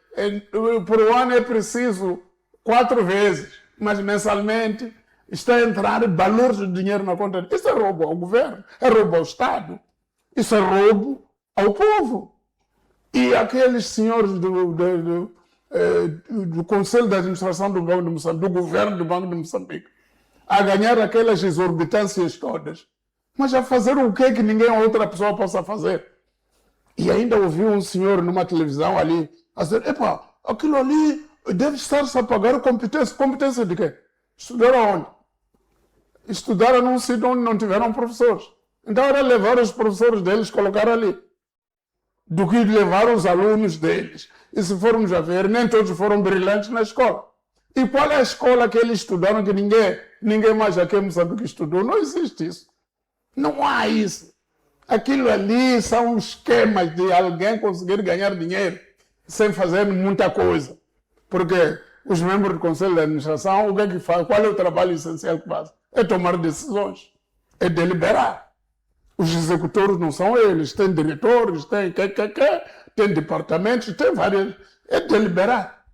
por ano é preciso 4 vezes, mas mensalmente está a entrar valores de dinheiro na conta. Isso é roubo ao governo, é roubo ao Estado, isso é roubo ao povo. E aqueles senhores do Conselho de Administração do Banco de Moçambique, do governo do Banco de Moçambique, a ganhar aquelas exorbitâncias todas, mas a fazer o que ninguém outra pessoa possa fazer. E ainda ouvi um senhor numa televisão ali, a dizer, epa, aquilo ali deve estar-se a pagar competência. Competência de quê? Estudaram onde? Estudaram num sítio onde não tiveram professores. Então era levar os professores deles, colocar ali, do que levar os alunos deles. E se formos a ver, nem todos foram brilhantes na escola. E qual é a escola que eles estudaram que ninguém mais aqui em Moçambique estudou? Não existe isso. Não há isso. Aquilo ali são esquemas de alguém conseguir ganhar dinheiro sem fazer muita coisa. Porque os membros do Conselho de Administração, o que é que faz? Qual é o trabalho essencial que faz? É tomar decisões, é deliberar. Os executores não são eles, tem diretores, tem departamentos, tem várias. É deliberar.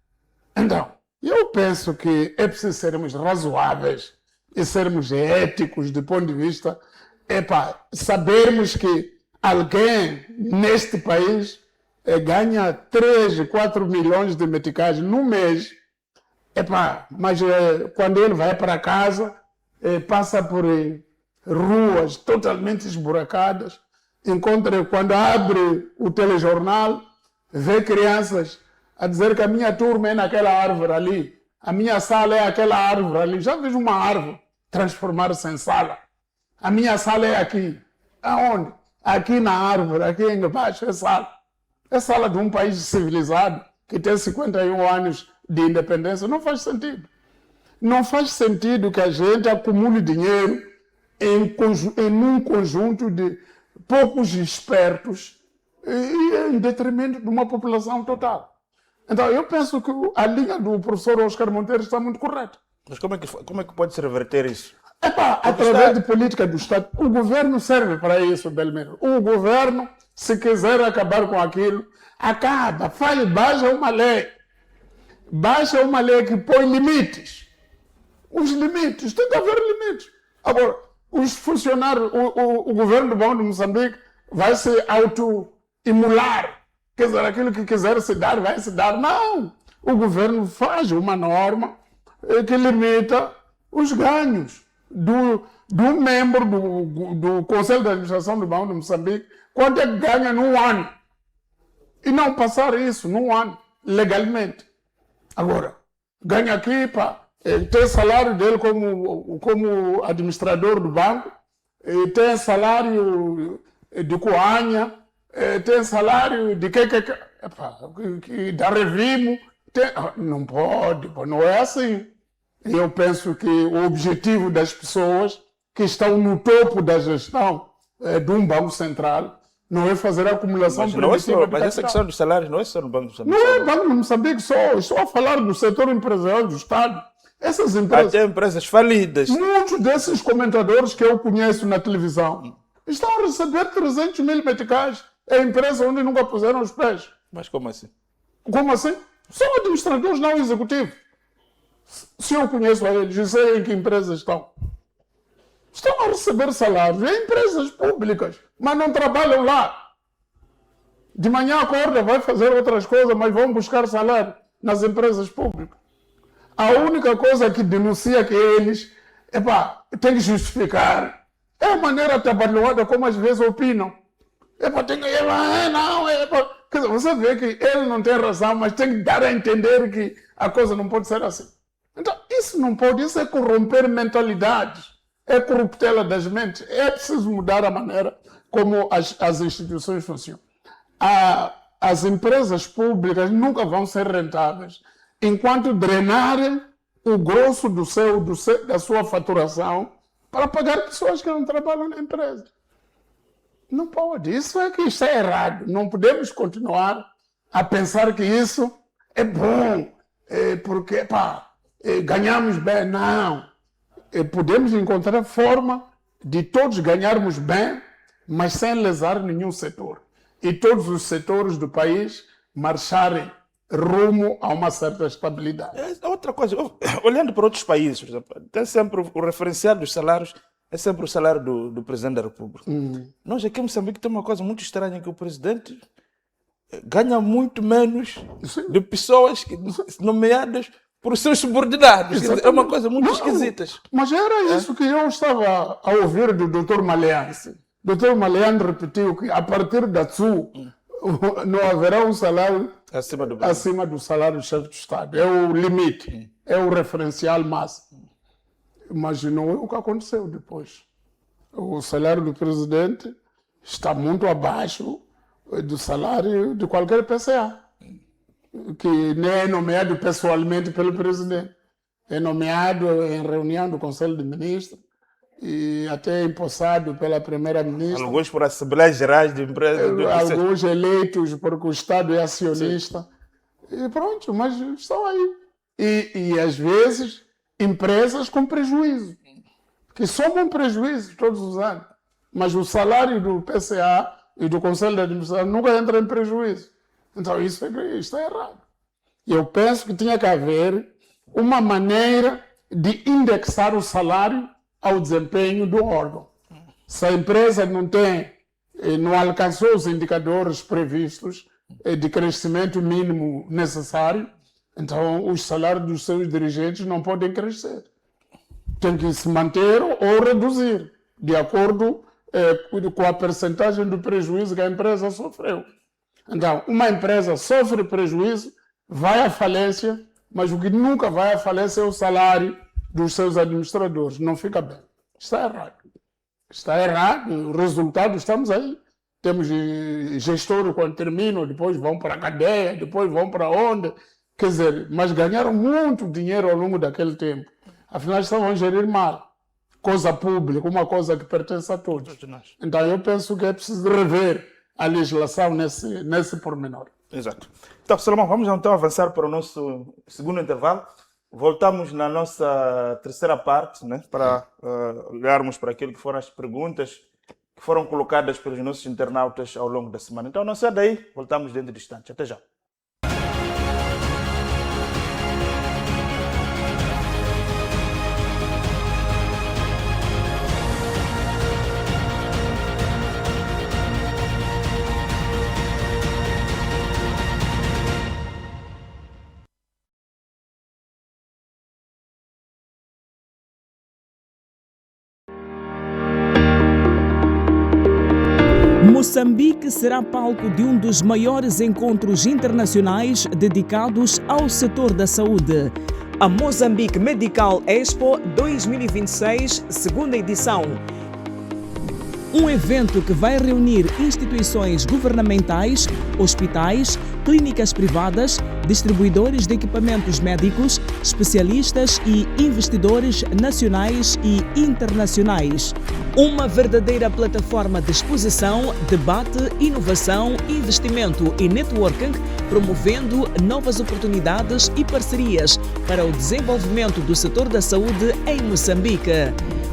Então, eu penso que é preciso sermos razoáveis e sermos éticos do ponto de vista, sabermos que alguém neste país ganha 3, 4 milhões de meticais no mês. Mas quando ele vai para casa, passa por ruas totalmente esburacadas, quando abre o telejornal, vê crianças a dizer que a minha turma é naquela árvore ali, a minha sala é aquela árvore ali. Já vejo uma árvore transformar-se em sala. A minha sala é aqui. Aonde? aqui na árvore, aqui embaixo, é sala. É sala de um país civilizado que tem 51 anos de independência. Não faz sentido. Não faz sentido que a gente acumule dinheiro em um conjunto de poucos espertos e em detrimento de uma população total. Então, eu penso que a linha do professor Oscar Monteiro está muito correta. Mas como é que pode se reverter isso? Através de política do Estado. O governo serve para isso, Belmiro. O governo, se quiser acabar com aquilo, acaba, baixa uma lei. Baixa uma lei que põe limites. Os limites, tem que haver limites. Agora, os funcionários, o governo do Banco de Moçambique vai se auto-imular. Quer dizer, aquilo que quiser se dar, vai se dar. Não! O governo faz uma norma que limita os ganhos do membro do Conselho de Administração do Banco de Moçambique, quanto é que ganha num ano. E não passar isso num ano, legalmente. Agora, ganha aqui, tem salário dele como administrador do banco, tem salário de coanha, tem salário de da Revimo. Não pode, não é assim. Eu penso que o objetivo das pessoas que estão no topo da gestão de um banco central não é fazer a acumulação primitiva de mas essa questão dos salários não é só no Banco de Moçambique. Não é Banco de Moçambique só. Estou a falar do setor empresarial do Estado. Essas empresas... Até empresas falidas. Muitos desses comentadores que eu conheço na televisão estão a receber 300 mil meticais. É empresa onde nunca puseram os pés. Mas como assim? Como assim? São administradores não executivos. Se eu conheço eles, eu sei em que empresas estão. Estão a receber salários em empresas públicas, mas não trabalham lá. De manhã acorda, vai fazer outras coisas, mas vão buscar salário nas empresas públicas. A única coisa que denuncia que eles, tem que justificar. É a maneira trabalhada como às vezes opinam. Quer dizer, você vê que ele não tem razão, mas tem que dar a entender que a coisa não pode ser assim. Então, isso não pode, isso é corromper mentalidades, é corruptela das mentes. É preciso mudar a maneira como as instituições funcionam. As empresas públicas nunca vão ser rentáveis enquanto drenarem o grosso da sua faturação para pagar pessoas que não trabalham na empresa. Não pode. Isso é errado. Não podemos continuar a pensar que isso é bom, porque ganhamos bem. Não. Podemos encontrar forma de todos ganharmos bem, mas sem lesar nenhum setor. E todos os setores do país marcharem rumo a uma certa estabilidade. Outra coisa, olhando para outros países, por exemplo, tem sempre o referencial dos salários, é sempre o salário do Presidente da República. Nós aqui em Moçambique temos uma coisa muito estranha, que o Presidente ganha muito menos de pessoas nomeadas por seus subordinados. É uma coisa muito esquisita. Mas era isso que eu estava a ouvir do Dr. Maleance. O Dr. Maleance repetiu que a partir da TSU não haverá um salário acima do salário do chefe do Estado. É o limite, é o referencial máximo. Mas não é o que aconteceu depois. O salário do presidente está muito abaixo do salário de qualquer PCA, que nem é nomeado pessoalmente pelo presidente. É nomeado em reunião do Conselho de Ministros e até empossado pela primeira-ministra. Alguns por Assembleias Gerais de Empresas. Alguns eleitos porque o Estado é acionista. Sim. E pronto, mas estão aí. E às vezes empresas com prejuízo, que somam prejuízo todos os anos. Mas o salário do PCA e do Conselho de Administração nunca entra em prejuízo. Então isso é errado. E eu penso que tinha que haver uma maneira de indexar o salário ao desempenho do órgão. Se a empresa não alcançou os indicadores previstos de crescimento mínimo necessário, então os salários dos seus dirigentes não podem crescer. Tem que se manter ou reduzir, de acordo com a percentagem do prejuízo que a empresa sofreu. Então, uma empresa sofre prejuízo, vai à falência, mas o que nunca vai à falência é o salário dos seus administradores. Não fica bem. Está errado. Está errado. O resultado, estamos aí. temos gestores quando terminam, depois vão para a cadeia, depois vão para onde. Quer dizer, mas ganharam muito dinheiro ao longo daquele tempo. Afinal, estavam a gerir mal. Coisa pública, uma coisa que pertence a todos. Então, eu penso que é preciso rever a legislação nesse pormenor. Exato. Então, Salomão, vamos então avançar para o nosso segundo intervalo. Voltamos na nossa terceira parte, né, para olharmos para aquilo que foram as perguntas que foram colocadas pelos nossos internautas ao longo da semana. Então, não sai daí, voltamos dentro de instantes. Até já. Moçambique será palco de um dos maiores encontros internacionais dedicados ao setor da saúde. A Mozambique Medical Expo 2026, segunda edição. Um evento que vai reunir instituições governamentais, hospitais, clínicas privadas, distribuidores de equipamentos médicos, especialistas e investidores nacionais e internacionais. Uma verdadeira plataforma de exposição, debate, inovação, investimento e networking, promovendo novas oportunidades e parcerias para o desenvolvimento do setor da saúde em Moçambique.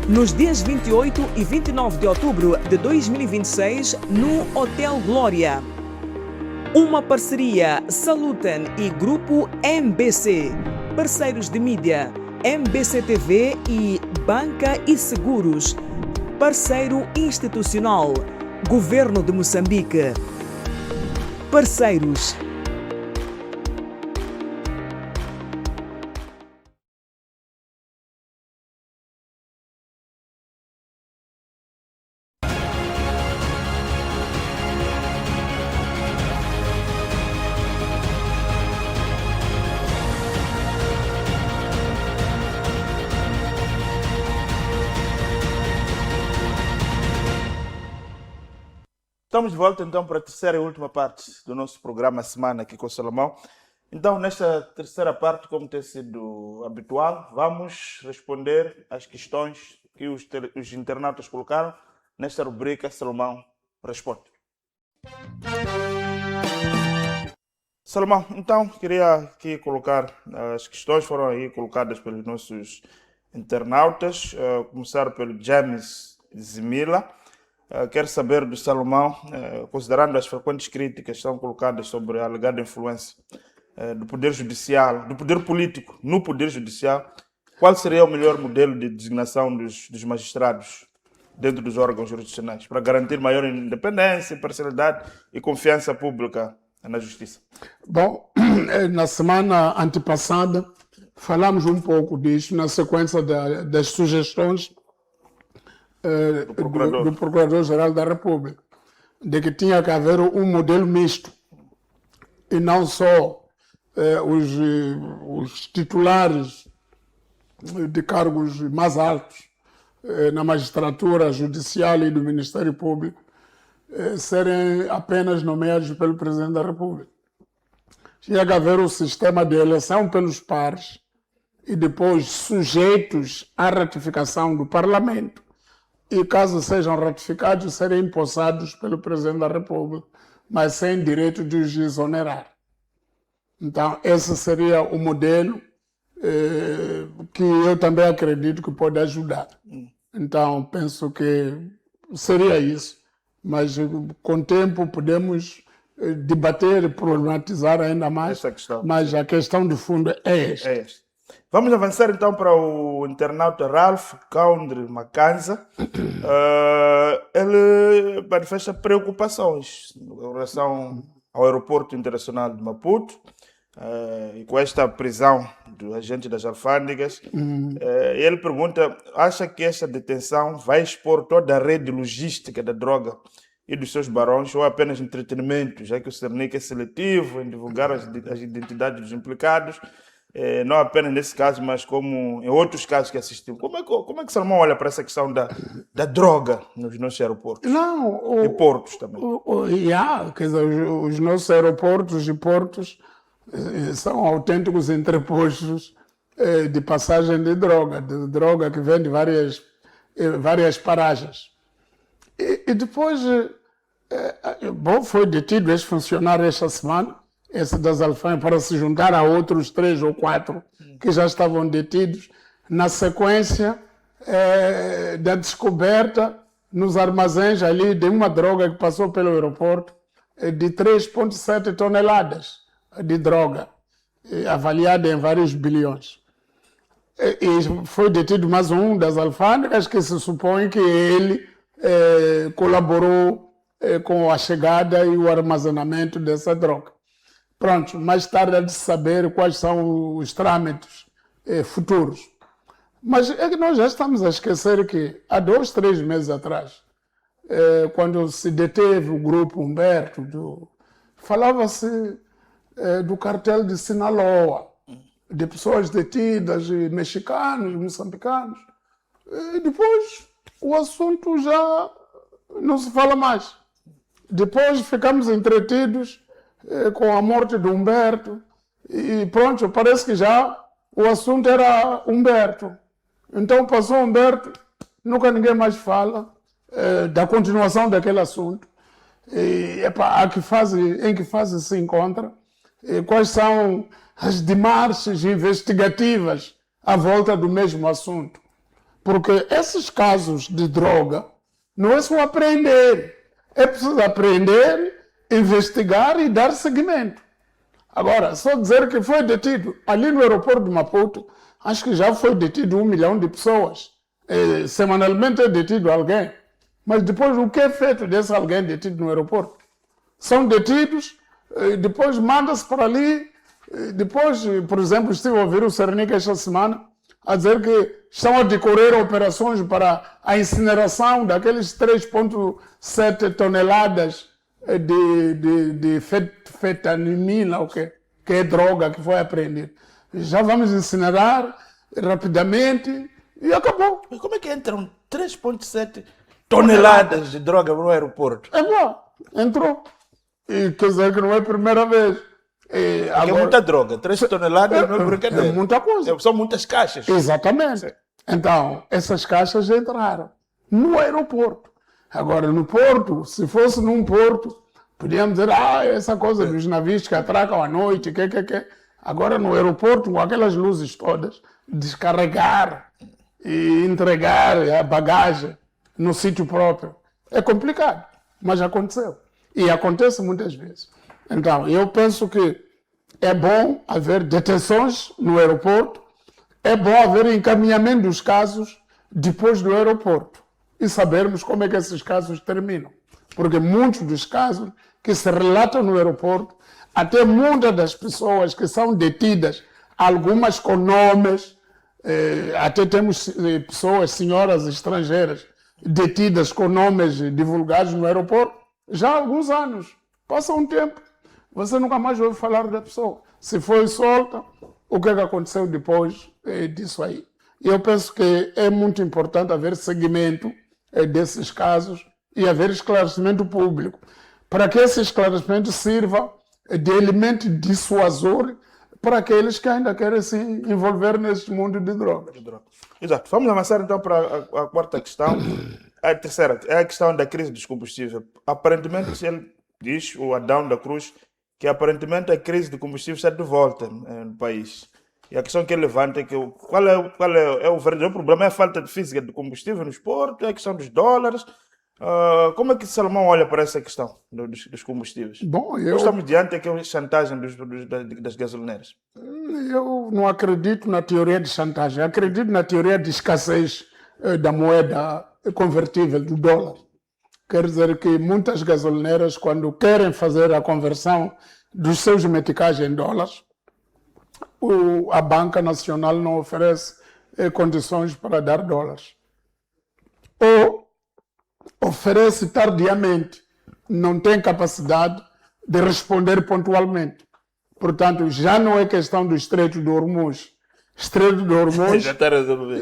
Nos dias 28 e 29 de outubro de 2026, no Hotel Glória. Uma parceria Saluten e Grupo MBC, parceiros de mídia MBC TV e Banca e Seguros, parceiro institucional Governo de Moçambique, parceiros. Estamos de volta então para a terceira e última parte do nosso programa Semana aqui com o Salomão. Então, nesta terceira parte, como tem sido habitual, vamos responder às questões que os internautas colocaram nesta rubrica Salomão Responde. Salomão, então, queria aqui colocar as questões foram aí colocadas pelos nossos internautas, começar pelo James Zimila. Quero saber do Salomão, considerando as frequentes críticas que são colocadas sobre a alegada influência do Poder Judicial, do Poder Político no Poder Judicial, qual seria o melhor modelo de designação dos magistrados dentro dos órgãos jurisdicionais para garantir maior independência, imparcialidade e confiança pública na justiça? Bom, na semana antepassada falamos um pouco disso na sequência das sugestões do Procurador-Geral da República, de que tinha que haver um modelo misto e não só os titulares de cargos mais altos na magistratura judicial e do Ministério Público serem apenas nomeados pelo Presidente da República. Tinha que haver um sistema de eleição pelos pares e depois sujeitos à ratificação do Parlamento e, caso sejam ratificados, serem empossados pelo Presidente da República, mas sem direito de os exonerar. Então, esse seria o modelo que eu também acredito que pode ajudar. Então, penso que seria isso, mas com o tempo podemos debater e problematizar ainda mais, essa questão, mas a questão de fundo é esta. É esta. Vamos avançar então para o internauta Ralph Kaundri Makanza. Ele manifesta preocupações em relação ao aeroporto internacional de Maputo e com esta prisão do agente das alfândegas. Ele pergunta, acha que esta detenção vai expor toda a rede logística da droga e dos seus barões ou apenas entretenimento, já que o Cernic é seletivo em divulgar as identidades dos implicados? não apenas nesse caso, mas como em outros casos que assistimos. Como é que Salomão olha para essa questão da droga nos nossos aeroportos? Não, E portos também. quer dizer, os nossos aeroportos e portos são autênticos entrepostos de passagem de droga que vem de várias paragens. E depois, foi detido esse funcionário esta semana, esse das alfândegas, para se juntar a outros 3 ou 4 que já estavam detidos, na sequência da descoberta nos armazéns ali de uma droga que passou pelo aeroporto, de 3,7 toneladas de droga, avaliada em vários bilhões. E foi detido mais um das alfândegas, que se supõe que ele colaborou com a chegada e o armazenamento dessa droga. Pronto, mais tarde há de saber quais são os trâmites futuros. Mas é que nós já estamos a esquecer que há 2, 3 meses atrás, quando se deteve o grupo Humberto, falava-se do cartel de Sinaloa, de pessoas detidas, mexicanos, moçambicanos. E depois o assunto já não se fala mais. Depois ficamos entretidos com a morte de Humberto e pronto, parece que já o assunto era Humberto. Então passou Humberto, nunca ninguém mais fala da continuação daquele assunto. E, em que fase se encontra? Quais são as demarches investigativas à volta do mesmo assunto? Porque esses casos de droga não é só aprender. É preciso aprender, investigar e dar seguimento. Agora, só dizer que foi detido ali no aeroporto de Maputo, acho que já foi detido 1 milhão de pessoas. Semanalmente é detido alguém. Mas depois, o que é feito desse alguém detido no aeroporto? São detidos, depois manda-se para ali. Depois, por exemplo, estive a ouvir o Cernica esta semana a dizer que estão a decorrer operações para a incineração daqueles 3,7 toneladas de fetanimina, que é droga que foi apreendida. Já vamos incinerar rapidamente e acabou. Mas como é que entram 3,7 toneladas de droga no aeroporto? Entrou. E quer dizer que não é a primeira vez. Agora, é muita droga, 3 toneladas não é brincadeira. É muita coisa. São muitas caixas. Exatamente. Sim. Então, essas caixas entraram no aeroporto. Agora, no porto, se fosse num porto, podíamos dizer, essa coisa dos navios que atracam à noite, Agora, no aeroporto, com aquelas luzes todas, descarregar e entregar a bagagem no sítio próprio. É complicado, mas aconteceu. E acontece muitas vezes. Então, eu penso que é bom haver detenções no aeroporto, é bom haver encaminhamento dos casos depois do aeroporto e sabermos como é que esses casos terminam. Porque muitos dos casos que se relatam no aeroporto, até muitas das pessoas que são detidas, algumas com nomes, até temos pessoas, senhoras estrangeiras, detidas com nomes divulgados no aeroporto, já há alguns anos. Passa um tempo, você nunca mais ouve falar da pessoa. Se foi solta, o que aconteceu depois disso aí? Eu penso que é muito importante haver seguimento desses casos e haver esclarecimento público, para que esse esclarecimento sirva de elemento dissuasor para aqueles que ainda querem se envolver nesse mundo de drogas. Exato. Vamos avançar então para a quarta questão. A terceira é a questão da crise dos combustíveis. Aparentemente, ele diz, o Adão da Cruz, que aparentemente a crise de combustíveis está de volta no país. E a questão que ele levanta é que qual é o verdadeiro problema? É a falta de física de combustível nos portos, é a questão dos dólares. Como é que Salomão olha para essa questão dos combustíveis? Bom, Nós estamos diante da chantagem das gasolineiras. Eu não acredito na teoria de chantagem, acredito na teoria de escassez da moeda convertível, do dólar. Quer dizer que muitas gasolineiras, quando querem fazer a conversão dos seus meticais em dólares, a Banca Nacional não oferece condições para dar dólares. Ou oferece tardiamente, não tem capacidade de responder pontualmente. Portanto, já não é questão do Estreito de Hormuz. Estreito de Hormuz Já está resolvido.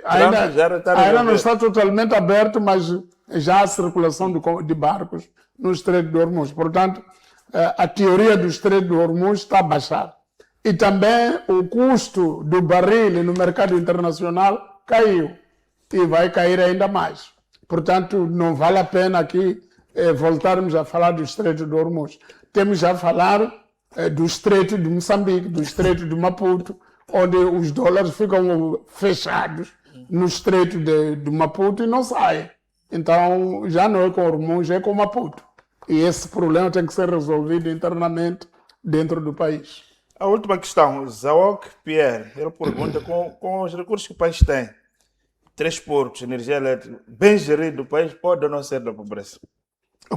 ainda, já está ainda não resolvido. está totalmente aberto, mas já há circulação de barcos no Estreito de Hormuz. Portanto, a teoria do Estreito de Hormuz está a baixar. E também o custo do barril no mercado internacional caiu e vai cair ainda mais. Portanto, não vale a pena aqui voltarmos a falar do Estreito de Hormuz. Temos já a falar do Estreito de Moçambique, do Estreito de Maputo, onde os dólares ficam fechados no Estreito de Maputo e não saem. Então, já não é com Hormuz, é com Maputo. E esse problema tem que ser resolvido internamente dentro do país. A última questão, Zawok Pierre, ele pergunta com os recursos que o país tem, transportes, energia elétrica, bem gerido, o país pode ou não ser da pobreza?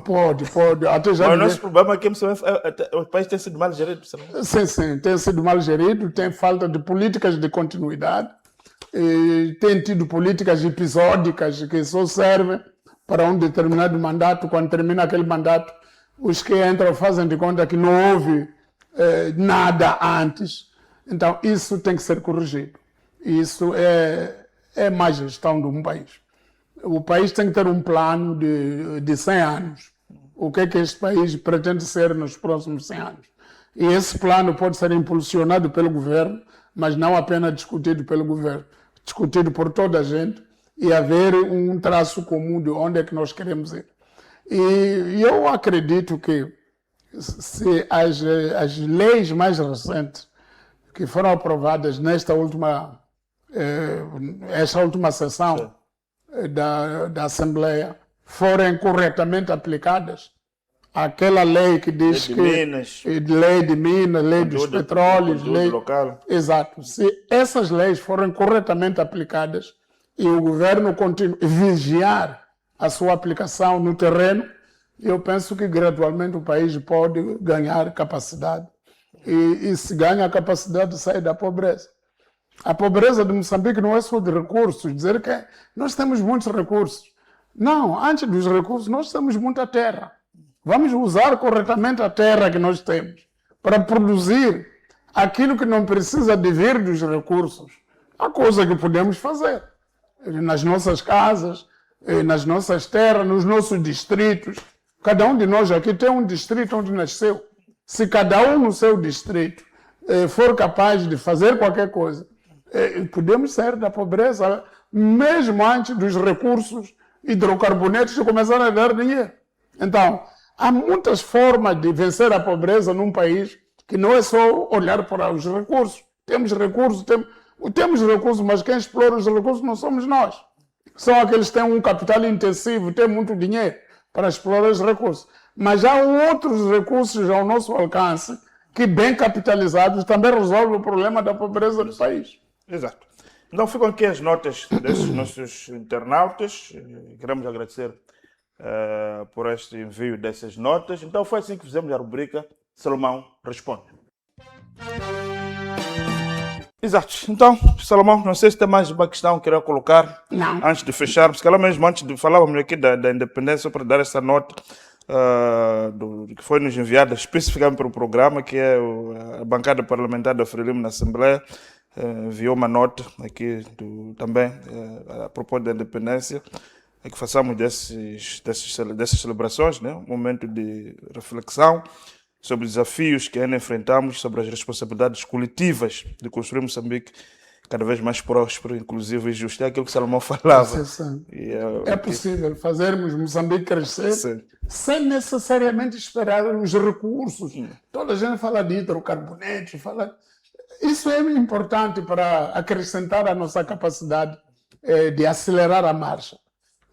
Pode. Até já Mas o nosso problema aqui é o país tem sido mal gerido. Sim, tem sido mal gerido, tem falta de políticas de continuidade, tem tido políticas episódicas que só servem para um determinado mandato. Quando termina aquele mandato, os que entram fazem de conta que não houve nada antes. Então, isso tem que ser corrigido. Isso é má gestão de um país. O país tem que ter um plano de 100 anos. O que é que este país pretende ser nos próximos 100 anos? E esse plano pode ser impulsionado pelo governo, mas não apenas discutido pelo governo, discutido por toda a gente e haver um traço comum de onde é que nós queremos ir. E eu acredito que se as leis mais recentes que foram aprovadas nesta última sessão da Assembleia forem corretamente aplicadas, aquela lei que diz que lei de Minas, lei dos petróleos, lei local. Exato. Se essas leis forem corretamente aplicadas e o governo vigiar a sua aplicação no terreno, eu penso que gradualmente o país pode ganhar capacidade. E se ganha a capacidade de sair da pobreza. A pobreza de Moçambique não é só de recursos, dizer que nós temos muitos recursos. Não, antes dos recursos nós temos muita terra. Vamos usar corretamente a terra que nós temos para produzir aquilo que não precisa de vir dos recursos. A coisa que podemos fazer nas nossas casas, nas nossas terras, nos nossos distritos. Cada um de nós aqui tem um distrito onde nasceu. Se cada um no seu distrito for capaz de fazer qualquer coisa, podemos sair da pobreza mesmo antes dos recursos hidrocarbonéticos começarem a dar dinheiro. Então, há muitas formas de vencer a pobreza num país que não é só olhar para os recursos. Temos recursos, mas quem explora os recursos não somos nós. São aqueles que têm um capital intensivo, têm muito dinheiro para explorar os recursos. Mas há outros recursos ao nosso alcance que, bem capitalizados, também resolvem o problema da pobreza do país. Exato. Então ficam aqui as notas desses nossos internautas. Queremos agradecer por este envio dessas notas. Então foi assim que fizemos a rubrica Salomão Responde. Exato. Então, Salomão, não sei se tem mais uma questão que queria colocar. Não. Antes de fecharmos, que mesmo antes de falarmos aqui da independência, para dar essa nota que foi nos enviada especificamente para o programa, que é a bancada parlamentar da Frelimo na Assembleia, enviou uma nota aqui também a propósito da independência, que façamos dessas celebrações, né, um momento de reflexão sobre os desafios que ainda enfrentamos, sobre as responsabilidades coletivas de construir Moçambique cada vez mais próspero, inclusive e justo. É aquilo que Salomão falava. É possível fazermos Moçambique crescer sem necessariamente esperar os recursos. Toda a gente fala de hidrocarbonete, isso é importante para acrescentar a nossa capacidade de acelerar a marcha.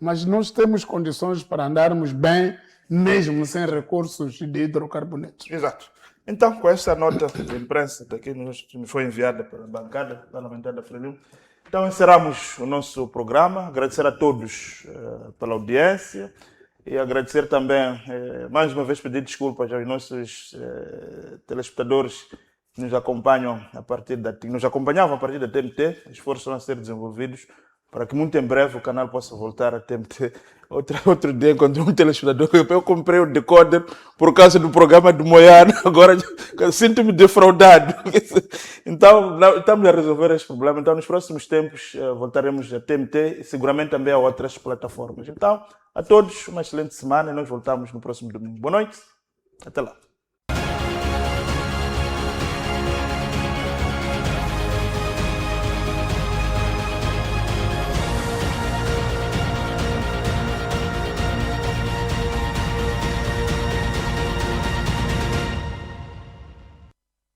Mas nós temos condições para andarmos bem, mesmo sem recursos de hidrocarbonetos. Exato. Então, com essa nota de imprensa que nos foi enviada pela bancada parlamentar da Frelimo, então encerramos o nosso programa. Agradecer a todos pela audiência e agradecer também, mais uma vez, pedir desculpas aos nossos telespectadores que nos acompanham nos acompanhavam a partir da TMT. Esforços vão a ser desenvolvidos para que muito em breve o canal possa voltar a TMT. Outro dia encontrei um telespectador, eu comprei o decoder por causa do programa do Moiano, agora sinto-me defraudado. Então, estamos a resolver esse problema. Então, nos próximos tempos, voltaremos a TMT e seguramente também a outras plataformas. Então, a todos, uma excelente semana e nós voltamos no próximo domingo. Boa noite, até lá.